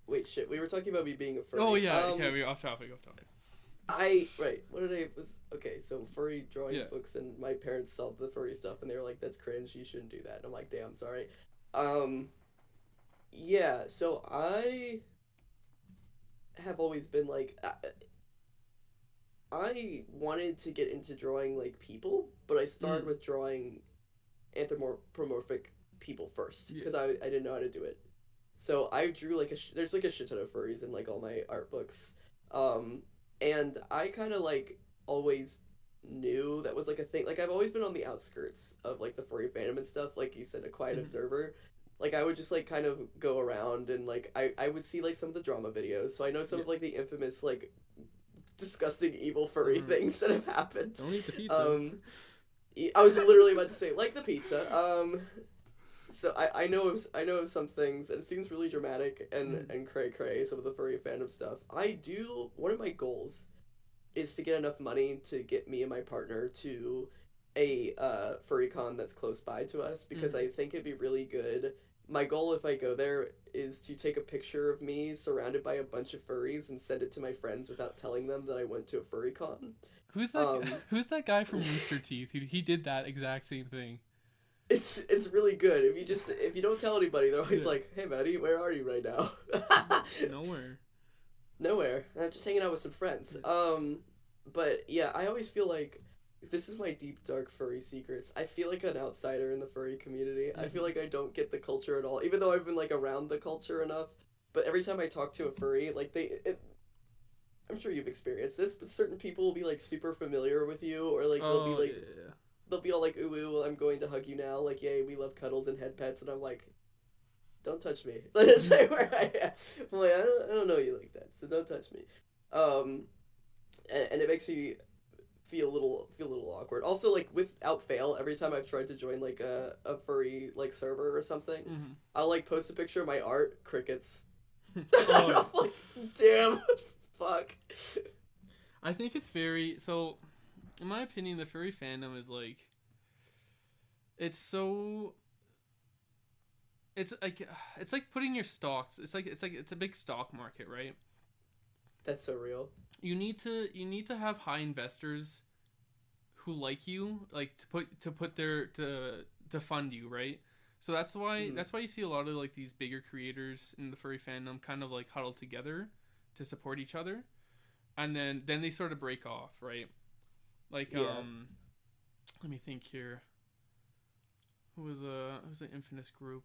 Wait, shit. We were talking about me being a furry. Oh yeah, okay, we off topic. Right. What did I was okay? So furry drawing Yeah. books, and my parents saw the furry stuff, and they were like, "That's cringe. You shouldn't do that." And I'm like, "Damn, sorry." Um, yeah. So I have always been like, I wanted to get into drawing like people, but I started Mm. with drawing anthropomorphic people first Yeah. because I didn't know how to do it. So I drew like there's like a shit ton of furries in like all my art books, um, and I kind of like always knew that was like a thing. Like I've always been on the outskirts of like the furry fandom and stuff. Like you said, a quiet Mm-hmm. observer. Like I would just like kind of go around and like I would see like some of the drama videos, so I know some Yeah. of like the infamous like disgusting evil furry Mm-hmm. things that have happened. Don't eat the pizza. Um, I was literally about to say like the pizza. So I know of some things, and it seems really dramatic Mm. and cray cray. Some of the furry fandom stuff. I do. One of my goals is to get enough money to get me and my partner to a furry con that's close by to us because Mm. I think it'd be really good. My goal, if I go there, is to take a picture of me surrounded by a bunch of furries and send it to my friends without telling them that I went to a furry con. Who's that? Um, Who's that guy from Rooster Teeth? He did that exact same thing. it's really good. If you don't tell anybody, they're always Yeah. like, "Hey, Maddie, where are you right now?" Nowhere. Nowhere. I'm just hanging out with some friends. Yeah. But yeah, I always feel like this is my deep dark furry secrets. I feel like an outsider in the furry community. I feel Mm-hmm. like I don't get the culture at all, even though I've been like around the culture enough. But every time I talk to a furry, like I'm sure you've experienced this, but certain people will be like super familiar with you, or like Oh yeah. they'll be all like, "Ooh, ooh, I'm going to hug you now." Like, "Yay, we love cuddles and head pets," and I'm like, don't touch me. That's Mm-hmm. like where I am. I'm like, I don't know you like that, so don't touch me. Um, and it makes me feel a little awkward. Also, like without fail, every time I've tried to join like a furry like server or something, Mm-hmm. I'll like post a picture of my art, crickets. Oh I'm yeah. like, damn, fuck. I think it's very so. In my opinion, the furry fandom is like it's so it's like putting your stocks. It's a big stock market, right? That's so real. You need to have high investors who like you, like to put their to fund you, right? So Mm, that's why you see a lot of like these bigger creators in the furry fandom kind of like huddle together to support each other, and then they sort of break off, right? Like yeah. let me think here. Who was an infamous group?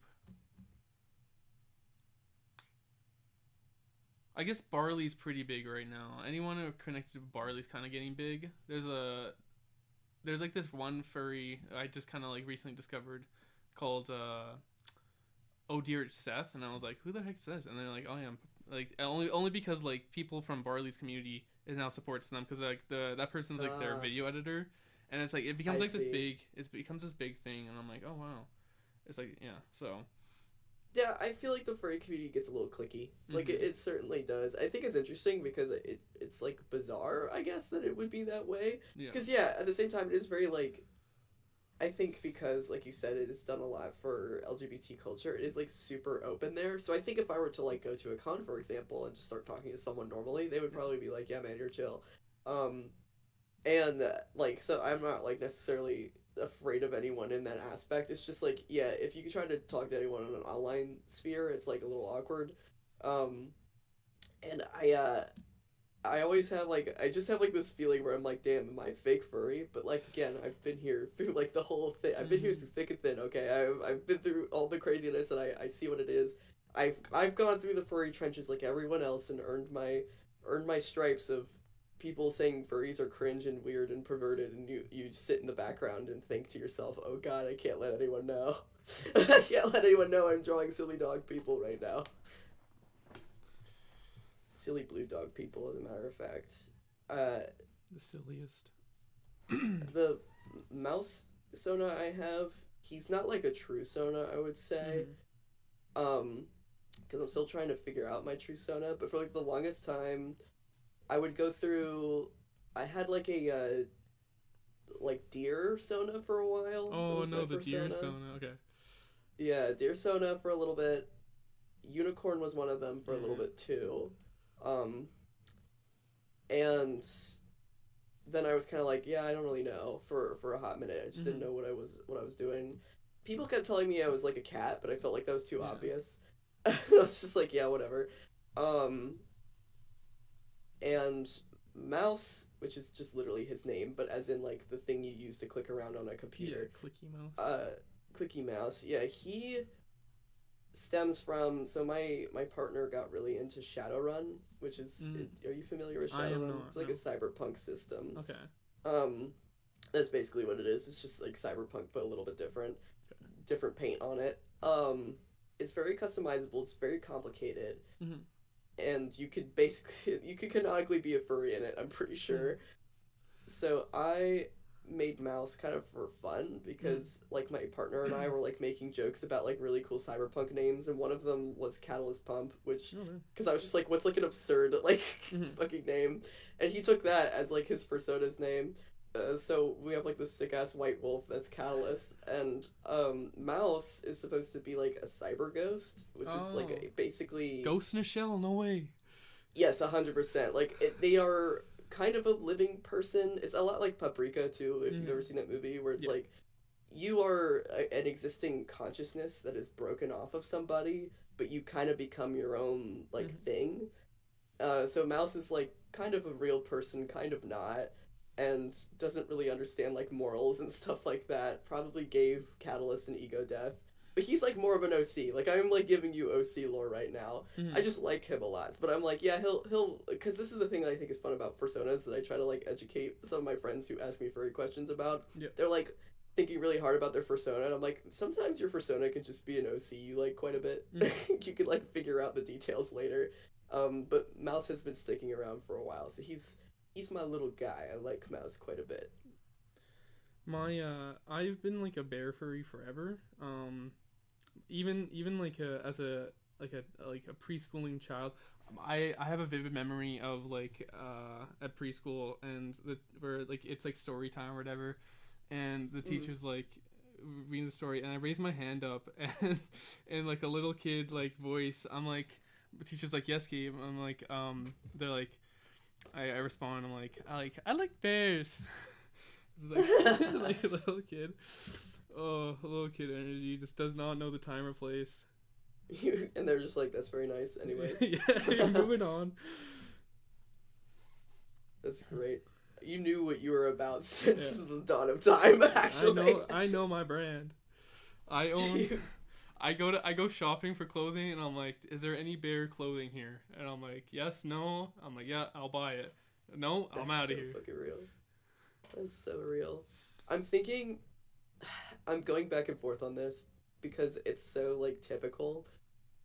I guess Barley's pretty big right now. Anyone who connected to Barley's kind of getting big. There's like this one furry I just kind of like recently discovered called Oh Dear It's Seth, and I was like, who the heck is this? And they're like, oh yeah, like only because like people from Barley's community is now supports them because like that person's like their Uh, video editor, and it's like it becomes I like this see. big it becomes this big thing, and I'm like, oh wow, it's like yeah, so Yeah, I feel like the furry community gets a little clicky. Like mm-hmm. it certainly does. I think it's interesting because it's like bizarre, I guess, that it would be that way. Yeah, Because yeah, at the same time, it is very like I think because like you said, it has done a lot for LGBT culture. It is like super open there. So I think if I were to like go to a con, for example, and just start talking to someone normally, they would yeah. probably be like, "Yeah, man, you're chill." Um, and like so I'm not like necessarily afraid of anyone in that aspect. It's just like yeah, if you try to talk to anyone in an online sphere, it's like a little awkward. um and I always have like I just have like this feeling where I'm like, damn, am I fake furry? But like again, I've been here through like the whole thing. I've been here Mm-hmm. through thick and thin. Okay, I've been through all the craziness, and I see what it is. I've gone through the furry trenches like everyone else and earned my stripes of people saying furries are cringe and weird and perverted, and you sit in the background and think to yourself, oh god, I can't let anyone know. I can't let anyone know I'm drawing silly dog people right now. Silly blue dog people, as a matter of fact. Uh, The silliest. the mouse Sona I have, he's not like a true Sona, I would say. Mm-hmm. Um, because I'm still trying to figure out my true Sona. But for like the longest time, I would go through. I had like a like deer Sona for a while. That Oh was my no, the first deer Sona. sona. Okay. Yeah, deer Sona for a little bit. Unicorn was one of them for a little Mm-hmm. bit too. Um, and then I was kind of like, yeah, I don't really know for a hot minute. I just didn't Mm-hmm. know what I was doing. People kept telling me I was like a cat, but I felt like that was too Yeah. obvious. I was just like, yeah, whatever. Um, and Mouse, which is just literally his name, but as in like the thing you use to click around on a computer. Yeah, clicky mouse. Clicky Mouse. Yeah, he stems from, so my partner got really into Shadowrun, which is, are you familiar with I am Shadowrun? not. It's like No. a cyberpunk system. Okay. Um, that's basically what it is. It's just like cyberpunk, but a little bit different. Different paint on it. It's very customizable. It's very complicated, Mm-hmm. and you could canonically be a furry in it. I'm pretty sure. So I made Mouse kind of for fun because like my partner and I were like making jokes about like really cool cyberpunk names, and one of them was Catalyst Pump, which because I was just like, what's like an absurd like fucking name, and he took that as like his persona's name. So we have like this sick ass white wolf that's Catalyst, and Mouse is supposed to be like a cyber ghost, which is like basically Ghost in a Shell. No way. yes, 100%. Like they are kind of a living person. It's a lot like Paprika too, if you've ever seen that movie, where it's like you are an existing consciousness that is broken off of somebody, but you kind of become your own like thing. So Mouse is like kind of a real person, kind of not, and doesn't really understand like morals and stuff like that. Probably gave Catalyst an ego death. But he's like more of an OC. Like I'm like giving you OC lore right now. I just like him a lot. But I'm like, yeah, he'll because this is the thing that I think is fun about personas that I try to like educate some of my friends who ask me furry questions about. They're like thinking really hard about their persona, and I'm like, sometimes your persona can just be an OC you like quite a bit. You could like figure out the details later. But Mouse has been sticking around for a while, so he's my little guy. I like Mouse quite a bit. I've been like a bear furry forever. Even like a preschooling child. I have a vivid memory of like at preschool and where like it's like story time or whatever, and the teacher's like reading the story, and I raise my hand up, and in like a little kid like voice, I'm like, the teacher's like, yes, Gabe. I'm like, they're like, I respond, I'm like, I like bears. It's like like a little kid. Oh, little kid energy just does not know the time or place. And they're just like, that's very nice. Anyways, yeah, moving on. That's great. You knew what you were about since the dawn of time. Actually, I know my brand. I own. I go shopping for clothing, and I'm like, is there any bear clothing here? And I'm like, yes, no. I'm like, yeah, I'll buy it. No, I'm out of here. That's so fucking real. That's so real. I'm thinking, I'm going back and forth on this because it's so like typical,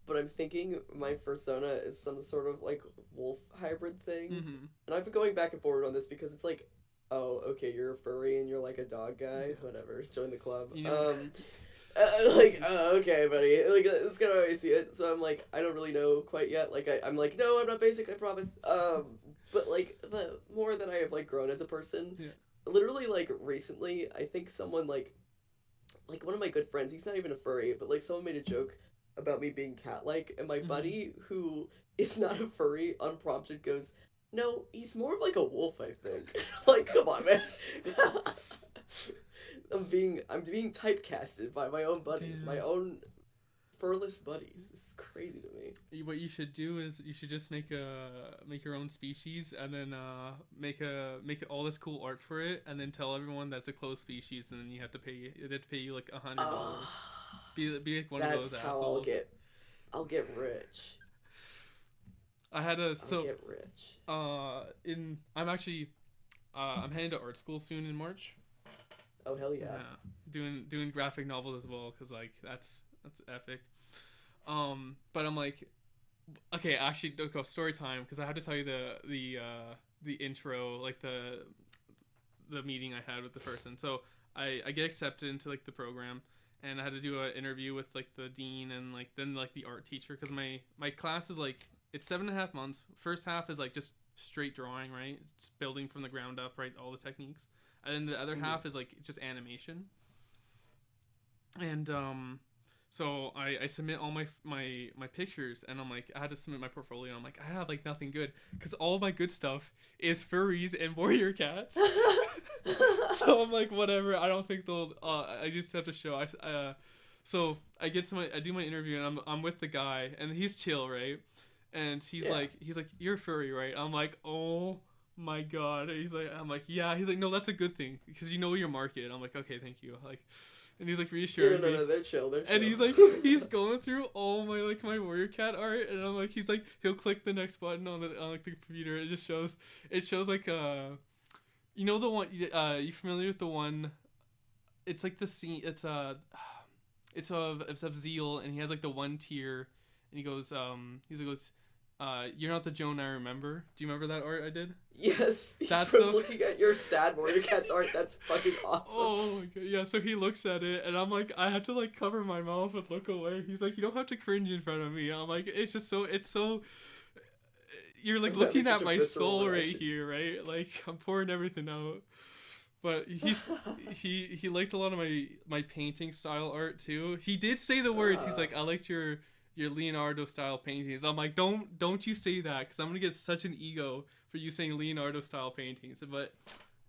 but I'm thinking my persona is some sort of like wolf hybrid thing, and I've been going back and forward on this because it's like, oh, okay, you're a furry and you're like a dog guy, whatever, join the club. You know, like, oh, okay, buddy. Like, it's kind of how I see it. So I'm like, I don't really know quite yet. Like, I'm like, no, I'm not basic, I promise. But like, the more that I have like grown as a person, literally like recently, I think someone like one of my good friends, he's not even a furry, but like someone made a joke about me being cat-like, and my buddy who is not a furry, unprompted goes, no, he's more of like a wolf, I think. Like, come on, man. I'm being typecasted by my own buddies, my own furless buddies. This is crazy to me. What you should do is you should just make your own species, and then make all this cool art for it, and then tell everyone that's a closed species, and then they have to pay you like $100. Be like one of those assholes. That's how I'll get rich. I had a I'll get rich. I'm actually I'm heading to art school soon in March. Oh hell yeah! Doing graphic novels as well, because like that's epic. But I'm like, okay, actually, go story time, because I have to tell you the intro, like the meeting I had with the person. So I get accepted into like the program, and I had to do an interview with like the dean and like then like the art teacher, because my class is like, it's 7.5 months. First half is like just straight drawing, right? It's building from the ground up, right? All the techniques. And then the other half is like just animation. And so I submit all my pictures, and I'm like, I had to submit my portfolio, and I'm like, I have like nothing good, because all my good stuff is furries and warrior cats. So I'm like, whatever, I don't think they'll I just have to show. So I do my interview, and I'm with the guy, and he's chill, right? And he's like, you're furry, right? I'm like, oh my god. And he's like, I'm like, yeah. He's like, no, that's a good thing because you know your market. I'm like, okay, thank you. Like, and he's like Yeah, no, reassuring no, me. no, they're chill, they're And chill. he's like, he's going through all my like my warrior cat art, and I'm like, he's like, he'll click the next button on like the computer. It shows like you know the one, you familiar with the one? It's like the scene. It's of Zeal, and he has like the one tier, and he goes, you're not the Joan I remember. Do you remember that art I did? Yes, That's I was the looking at your sad warrior cats art. That's fucking awesome. Oh my god, yeah. So he looks at it, and I'm like, I have to like cover my mouth and look away. He's like, you don't have to cringe in front of me. I'm like, it's just so, it's so. You're like That looking makes such at a my visceral soul right reaction. here, right? Like I'm pouring everything out. But he liked a lot of my painting style art too. He did say the words. He's Ah, like, I liked your Leonardo style paintings. I'm like, don't you say that because I'm gonna get such an ego for you saying Leonardo style paintings. But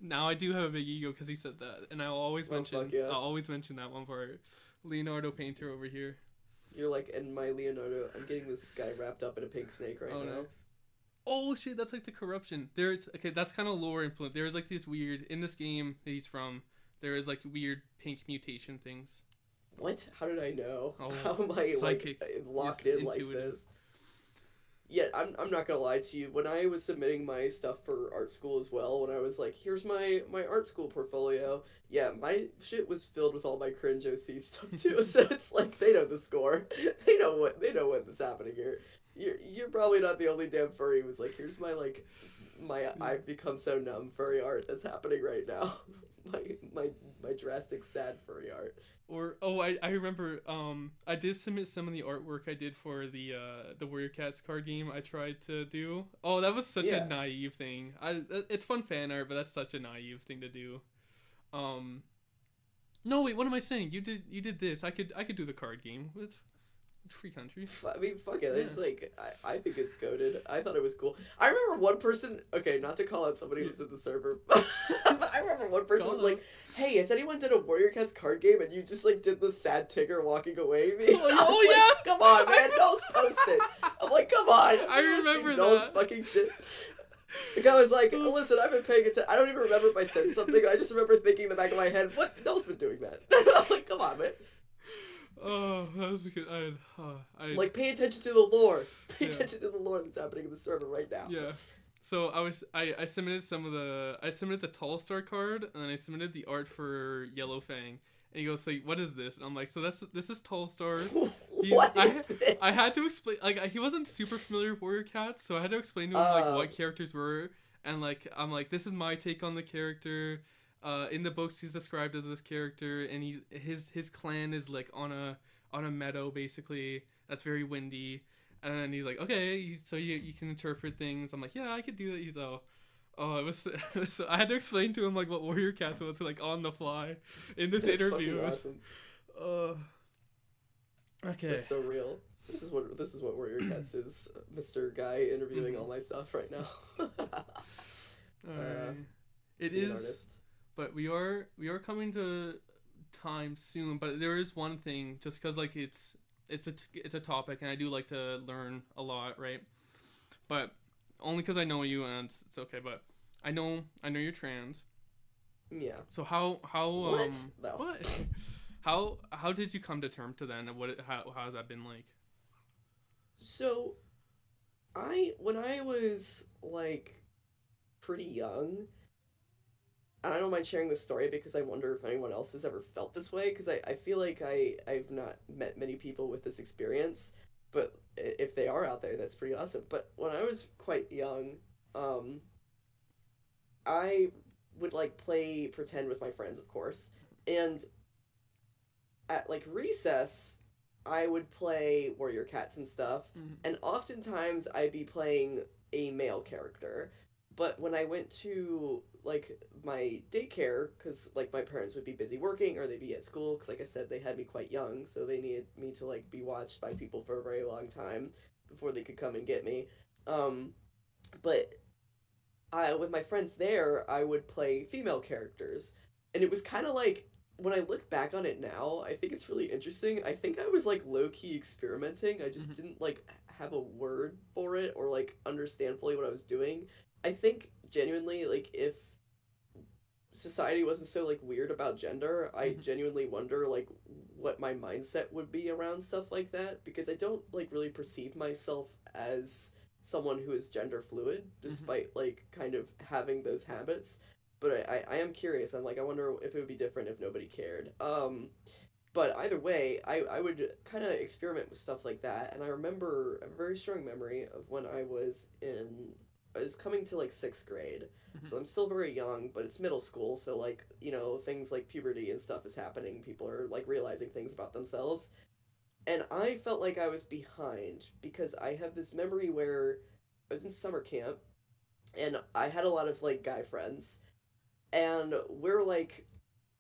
now I do have a big ego because he said that, and oh fuck yeah. I'll always mention that one part. Leonardo painter over here. You're like, in my Leonardo, I'm getting this guy wrapped up in a pink snake right Oh now. no. Oh shit, that's like the corruption. There's okay, that's kind of lore influence. There's like these weird in this game that he's from. There is like weird pink mutation things. What? How did I know? Oh, How am I like psychic, locked just in like intuitive. this? Yeah, I'm not gonna lie to you. When I was submitting my stuff for art school as well, when I was like, here's my art school portfolio, yeah, my shit was filled with all my cringe OC stuff too. So it's like they know the score. They know what's happening here. You're probably not the only damn furry who's like, here's my like my I've become so numb furry art that's happening right now. my my my drastic sad furry art. Or I remember I did submit some of the artwork I did for the Warrior Cats card game I tried to do. Oh, that was such a Yeah. naive thing. It's fun fan art, but that's such a naive thing to do. Um no wait, what am I saying? You did this. I could do the card game with free country. I mean, fuck it. Yeah. It's like I think it's goaded. I thought it was cool. I remember one person. Okay, not to call out somebody that's in the server, but I remember one person was like, "Hey, has anyone done a Warrior Cats card game?" And you just like did the sad Tigger walking away meme. Oh, I was oh, like, come on, man, Noel's posted. I'm like, come on. I You wanna see remember Noel's that. fucking shit. The guy was like, listen, I've been paying attention. I don't even remember if I said something. I just remember thinking in the back of my head, what? Noel's been doing that. I'm like, come on, man. Oh, that was a good. Like, pay attention to the lore. Pay Yeah. attention to the lore that's happening in the server right now. Yeah. So I submitted I submitted the Tall Star card, and then I submitted the art for Yellow Fang. And he goes like, "What is this?" And I'm like, "So this is Tall Star." What is this? I had to explain, like, he wasn't super familiar with Warrior Cats, so I had to explain to him like what characters were, and like I'm like, this is my take on the character. In the books, he's described as this character, and his clan is like on a meadow basically that's very windy. And then he's like, okay, so you can interpret things. I'm like, yeah, I could do that. He's it was so I had to explain to him like what Warrior Cats was like on the fly in this That's interview. fucking It was, awesome. okay. That's so real. This is what Warrior Cats is, Mr. Guy interviewing all my stuff right now. Alright. It Be an is, artist. but we are coming to time soon. But there is one thing, just because like it's a topic, and I do like to learn a lot, right? But only because I know you, and it's okay. But I know you're trans. Yeah. So how What? No. what how did you come to term to that, and how has that been like? So, when I was like pretty young, and I don't mind sharing this story because I wonder if anyone else has ever felt this way, because I feel like I've not met many people with this experience, but if they are out there, that's pretty awesome. But when I was quite young, I would like play pretend with my friends, of course, and at like recess, I would play Warrior Cats and stuff, Mhm. and oftentimes I'd be playing a male character. But when I went to like my daycare, because like my parents would be busy working or they'd be at school, because like I said, they had me quite young, so they needed me to like be watched by people for a very long time before they could come and get me. But I with my friends there, I would play female characters, and it was kind of like when I look back on it now, I think it's really interesting. I think I was like low key experimenting. I just Mhm. didn't like have a word for it or like understand fully what I was doing. I think genuinely like if society wasn't so like weird about gender, I Mm-hmm. genuinely wonder like what my mindset would be around stuff like that because I don't like really perceive myself as someone who is gender fluid Mm-hmm. despite like kind of having those habits. But I am curious. I'm like I wonder if it would be different if nobody cared. But either way, I would kind of experiment with stuff like that. And I remember a very strong memory of when I was coming to like sixth grade. Mm-hmm. So I'm still very young, but it's middle school. So, like, things like puberty and stuff is happening. People are like realizing things about themselves. And I felt like I was behind because I have this memory where I was in summer camp and I had a lot of like guy friends. And we're like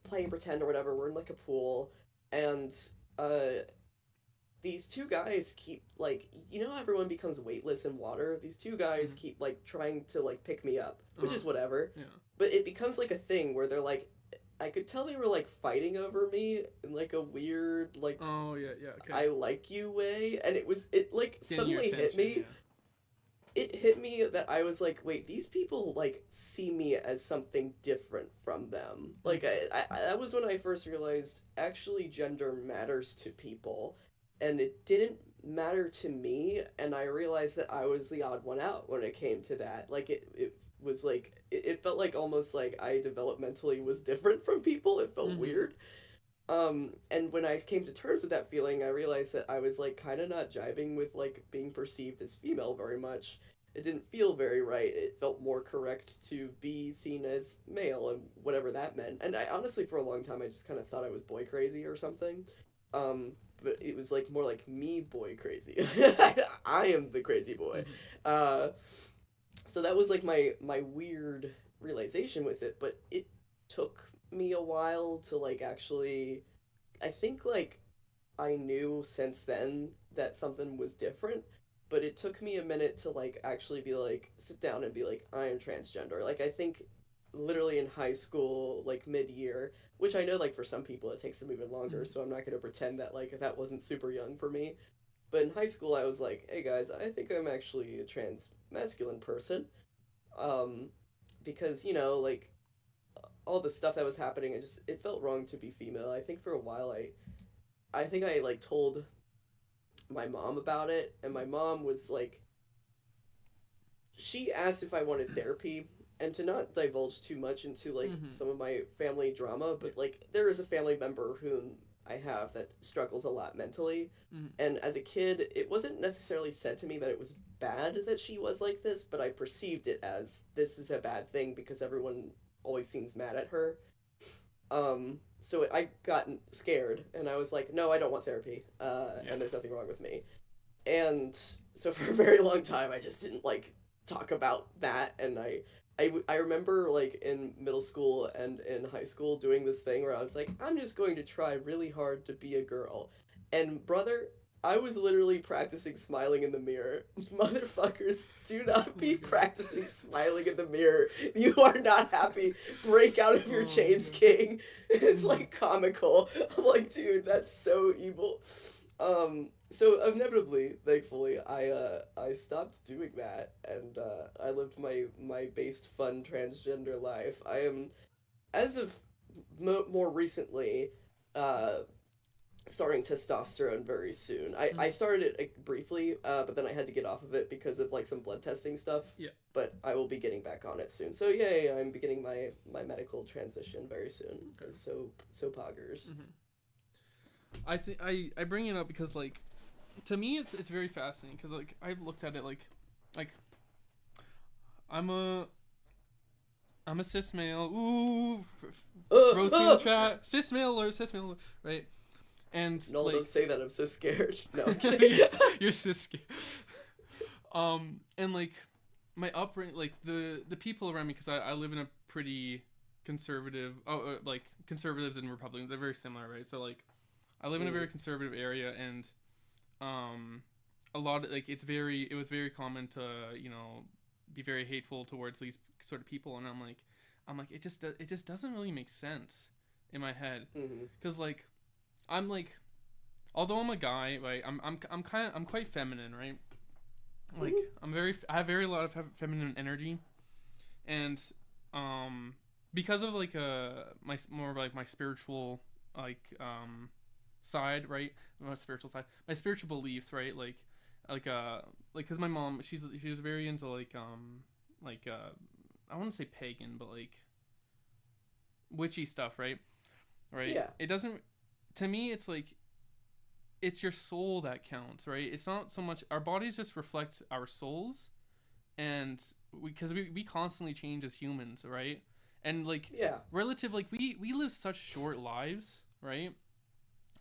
playing pretend or whatever. We're in like a pool, and uh, these two guys keep like everyone becomes weightless in water. These two guys Mm-hmm. keep like trying to like pick me up, which Uh-huh. is whatever. Yeah. But it becomes like a thing where they're like, I could tell they were like fighting over me in like a weird like Oh yeah, yeah, okay. I like you way, and it like Getting your suddenly hit attention, me yeah. it hit me that I was like, wait, these people like see me as something different from them. Like Mm-hmm. that was when I first realized actually gender matters to people, and it didn't matter to me. And I realized that I was the odd one out when it came to that. Like it was like it felt like almost like I developmentally was different from people. It felt Mm-hmm. weird. And when I came to terms with that feeling, I realized that I was like kind of not jiving with like being perceived as female very much. It didn't feel very right. It felt more correct to be seen as male and whatever that meant. And I honestly, for a long time, I just kind of thought I was boy crazy or something. Um, but it was like more like me boy crazy. I am the crazy boy. Mm-hmm. Uh, so that was like my weird realization with it, but it took me a while to like actually I think like I knew since then that something was different, but it took me a minute to like actually be like sit down and be like I am transgender. Like I think literally in high school, like mid-year, which I know like for some people it takes them even longer, Mm-hmm. so I'm not going to pretend that like that wasn't super young for me. But in high school I was like, "Hey guys, I think I'm actually a trans masculine person." Um because, like all the stuff that was happening, it felt wrong to be female. I think for a while I think I like told my mom about it, and my mom was like, she asked if I wanted therapy, and to not divulge too much into like Mm-hmm. some of my family drama, Yeah. but like there is a family member whom I have that struggles a lot mentally, Mm-hmm. and as a kid, it wasn't necessarily said to me that it was bad that she was like this, but I perceived it as this is a bad thing because everyone always seems mad at her. So I got scared, and I was like, no, I don't want therapy, Yeah. and there's nothing wrong with me. And so for a very long time, I just didn't like talk about that, and I remember like in middle school and in high school doing this thing where I was like, I'm just going to try really hard to be a girl, and brother. I was literally practicing smiling in the mirror. Motherfuckers, do not Oh my be god. practicing smiling in the mirror. You are not happy. Break out of your Oh my chains, god. king. It's Mm-hmm. like comical. I'm like, dude, that's so evil. So inevitably, thankfully, I stopped doing that, and I lived my based fun transgender life. I am, as of more recently, uh, starting testosterone very soon. I Mm-hmm. started it like, briefly, but then I had to get off of it because of like some blood testing stuff. Yeah. But I will be getting back on it soon. So yay! I'm beginning my medical transition very soon. Okay. So poggers. Mm-hmm. I bring it up because like to me it's very fascinating because like I've looked at it like I'm a I'm a cis male. Ooh, roast me in the Uh, chat. Cis male alert, right? And No, don't like say that. I'm so scared. No, I'm kidding. you're cis. And like my upbringing, like the people around me, because I live in a pretty conservative. Like conservatives and Republicans, they're very similar, right? So like I live in a Mm, very conservative area, and um, a lot of like it was very common to be very hateful towards these sort of people, and I'm like it just doesn't really make sense in my head, mm-hmm, because I'm like although I'm a guy, right? I'm quite feminine, right? Like I have very lot of feminine energy, and um because of like my more of like my spiritual like side, right? My spiritual side, my spiritual beliefs, right? Like uh like because my mom, she was very into like I want to say pagan, but like witchy stuff, right? Right. Yeah, It doesn't. To me, it's like it's your soul that counts, right? It's not so much our bodies just reflect our souls, and because we constantly change as humans, right? And like yeah, relative, like we live such short lives, right?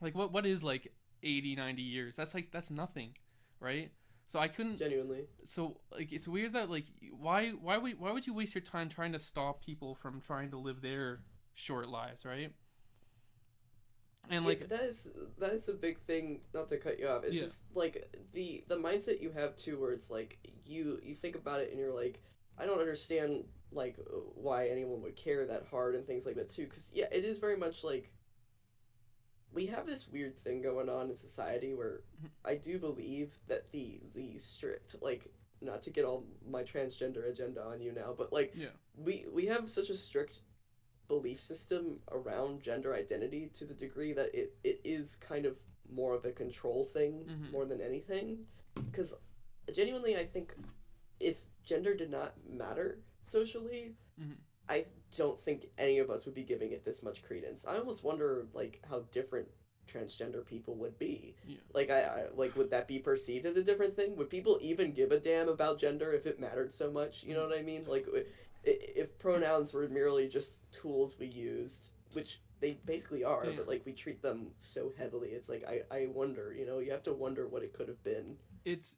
Like what is like 80, 90 years? That's like that's nothing, right? So I couldn't. genuinely. So like it's weird that like why would you waste your time trying to stop people from trying to live their short lives, right? And Yeah, like that is a big thing. Not to cut you off, it's yeah. just like the mindset you have too, where it's like you think about it and you're like, I don't understand like why anyone would care that hard and things like that too. Because yeah, it is very much like we have this weird thing going on in society where I do believe that the strict like not to get all my transgender agenda on you now, but like Yeah. we have such a strict belief system around gender identity to the degree that it is kind of more of a control thing Mm-hmm. more than anything. Because genuinely, I think if gender did not matter socially, Mm-hmm. I don't think any of us would be giving it this much credence. I almost wonder like how different transgender people would be. Yeah. Like I like would that be perceived as a different thing? Would people even give a damn about gender if it mattered so much? You know Mm-hmm. what I mean? Like if pronouns were merely just tools we used, which they basically are, Yeah. but like we treat them so heavily. It's like I wonder, you have to wonder what it could have been. It's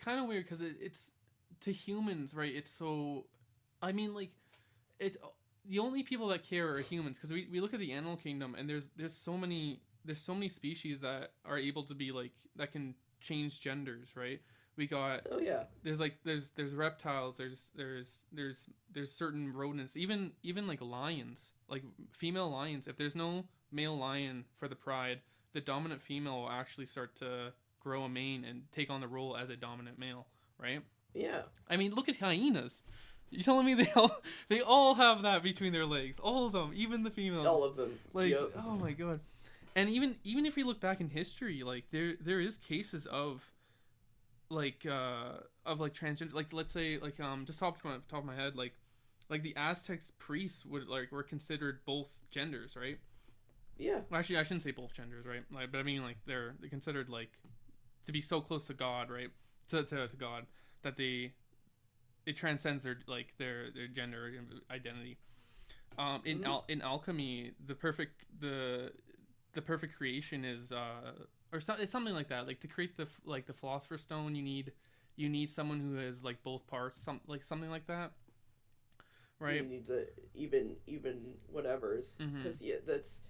kind of weird because it's to humans, right? It's so. I mean, like it's the only people that care are humans because we look at the animal kingdom and there's so many species that are able to be like that can change genders, right? We got Oh yeah. there's like there's reptiles, there's certain rodents, even like lions, like female lions. If there's no male lion for the pride, the dominant female will actually start to grow a mane and take on the role as a dominant male, right? Yeah. I mean, look at hyenas. You telling me they all have that between their legs, all of them, even the females. All of them. Like, Yep. oh my god. And even if we look back in history, like there is cases of like transgender, like let's say like just top of my head, like the Aztec priests would like were considered both genders, right? Yeah. Well, actually, I shouldn't say both genders, right? Like, but I mean like they're considered like to be so close to God, right? To God that it transcends their gender identity. Mm-hmm. In alchemy, the perfect creation is or so, it's something like that. Like to create the philosopher's stone, you need someone who has like both parts, something like that, You right? need the even whatevers, Mm-hmm. because yeah, that's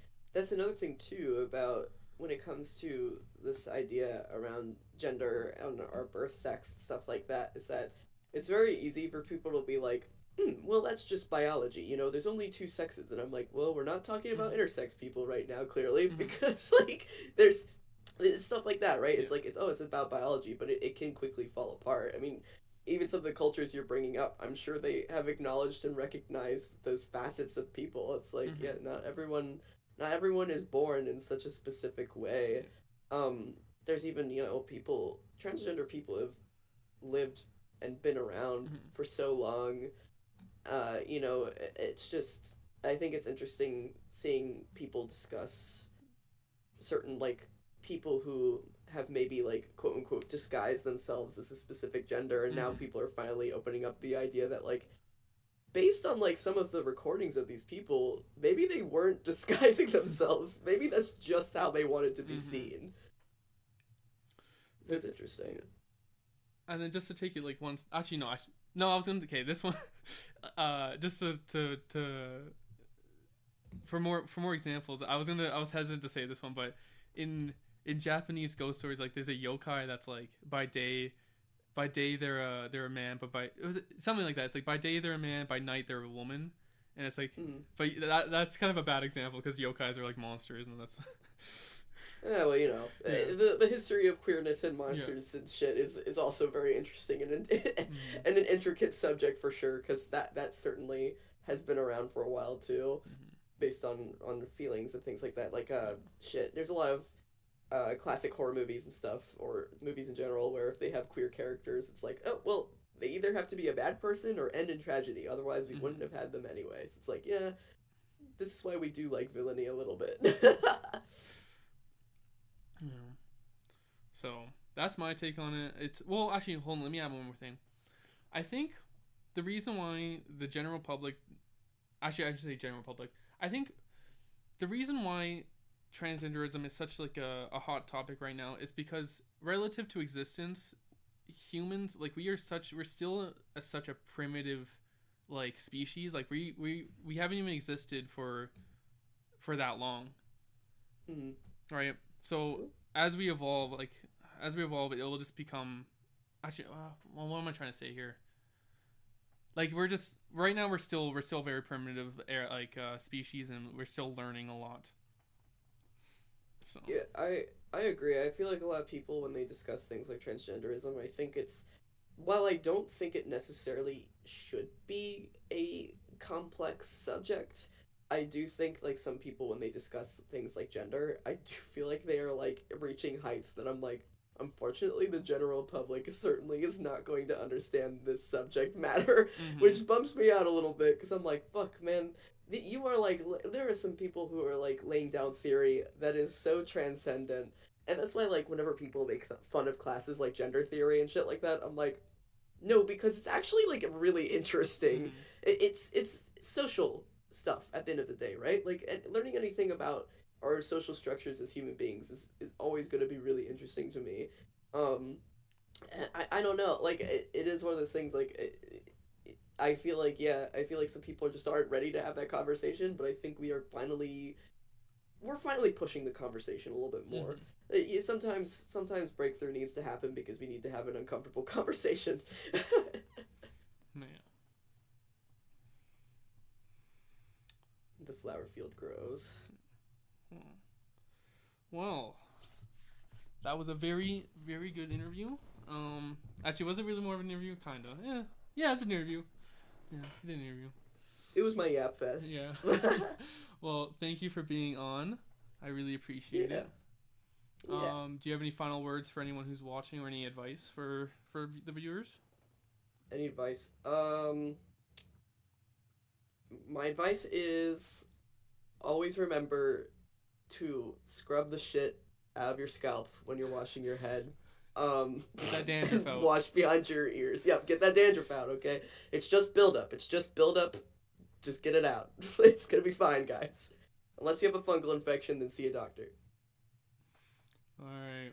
another thing too about when it comes to this idea around gender and our birth sex and stuff like that, is that it's very easy for people to be like, well, that's just biology, there's only two sexes, and I'm like, well, we're not talking about Mm-hmm. intersex people right now, clearly, Mm-hmm. because like there's it's stuff like that, right? Yeah. It's like it's about biology, but it can quickly fall apart. I mean, even some of the cultures you're bringing up, I'm sure they have acknowledged and recognized those facets of people. It's like, Mm-hmm. yeah, not everyone is born in such a specific way. Yeah. Um, there's even, people, transgender people have lived and been around Mm-hmm. for so long. It's just, I think it's interesting seeing people discuss certain like people who have maybe like quote unquote disguised themselves as a specific gender, and now Mm-hmm. people are finally opening up the idea that like based on like some of the recordings of these people, maybe they weren't disguising themselves, maybe that's just how they wanted to be Mm-hmm. seen. So it's It's interesting. and then just to take it like once. Actually, no. No, I was gonna. Okay, this one. Just to for more examples, I was hesitant to say this one, but in in Japanese ghost stories, like there's a yokai that's like by day they're a man, but by it was something like that. It's like by day they're a man, by night they're a woman, and it's like, Mm. but that's kind of a bad example because yokais are like monsters, and that's Yeah, well, Yeah. the history of queerness and Yeah. monsters and shit is also very interesting and Mm-hmm. and an intricate subject for sure, because that certainly has been around for a while too, Mm-hmm. based on feelings and things like that. Like Yeah. shit, there's a lot of classic horror movies and stuff, or movies in general, where if they have queer characters, it's like, oh well, they either have to be a bad person or end in tragedy. Otherwise, we wouldn't Mm-hmm. have had them anyways. It's like, yeah, this is why we do like villainy a little bit. Yeah. So that's my take on it. It's well, actually, hold on. Let me add one more thing. I think the reason why the general public, actually, I should say general public. I think the reason why transgenderism is such like a hot topic right now is because relative to existence, humans like we're still such a primitive like species. Like we haven't even existed for that long, Mm-hmm. right? So as we evolve, it will just become. Actually, well, what am I trying to say here? Like we're just right now we're still very primitive like species, and we're still learning a lot. So. Yeah, I agree. I feel like a lot of people, when they discuss things like transgenderism, I think it's, while I don't think it necessarily should be a complex subject, I do think like some people, when they discuss things like gender, I do feel like they are like reaching heights that I'm like, unfortunately the general public certainly is not going to understand this subject matter, Mm-hmm. which bumps me out a little bit, because I'm like, fuck man, you are like, there are some people who are like laying down theory that is so transcendent, and that's why like whenever people make fun of classes like gender theory and shit like that, I'm like, no, because it's actually like really interesting. Mm-hmm. It's social stuff at the end of the day, right? Like, learning anything about our social structures as human beings is always going to be really interesting to me. um I don't know, like it is one of those things like I feel like, yeah, I feel like some people just aren't ready to have that conversation, but I think we're finally pushing the conversation a little bit more. Mm-hmm. Sometimes breakthrough needs to happen because we need to have an uncomfortable conversation. Man. The flower field grows. Well, that was a very, very good interview. Actually, was it really more of an interview? Kinda. Yeah. Yeah, it's an interview. Yeah, it's an interview. It was my yap fest. Yeah. Well, thank you for being on. I really appreciate Yeah, it. yeah. Do you have any final words for anyone who's watching, or any advice for the viewers? Any advice? My advice is always remember to scrub the shit out of your scalp when you're washing your head. Get that dandruff And out. wash behind your ears. Yep, get that dandruff out, okay? It's just buildup. It's just buildup. Just get it out. It's gonna be fine, guys. Unless you have a fungal infection, then see a doctor. All right.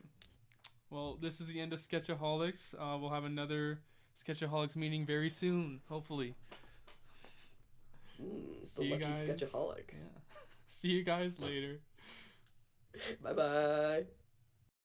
Well, this is the end of Sketchaholics. We'll have another Sketchaholics meeting very soon, hopefully. The See you lucky guys. sketchaholic. Yeah. See you guys later. Bye bye.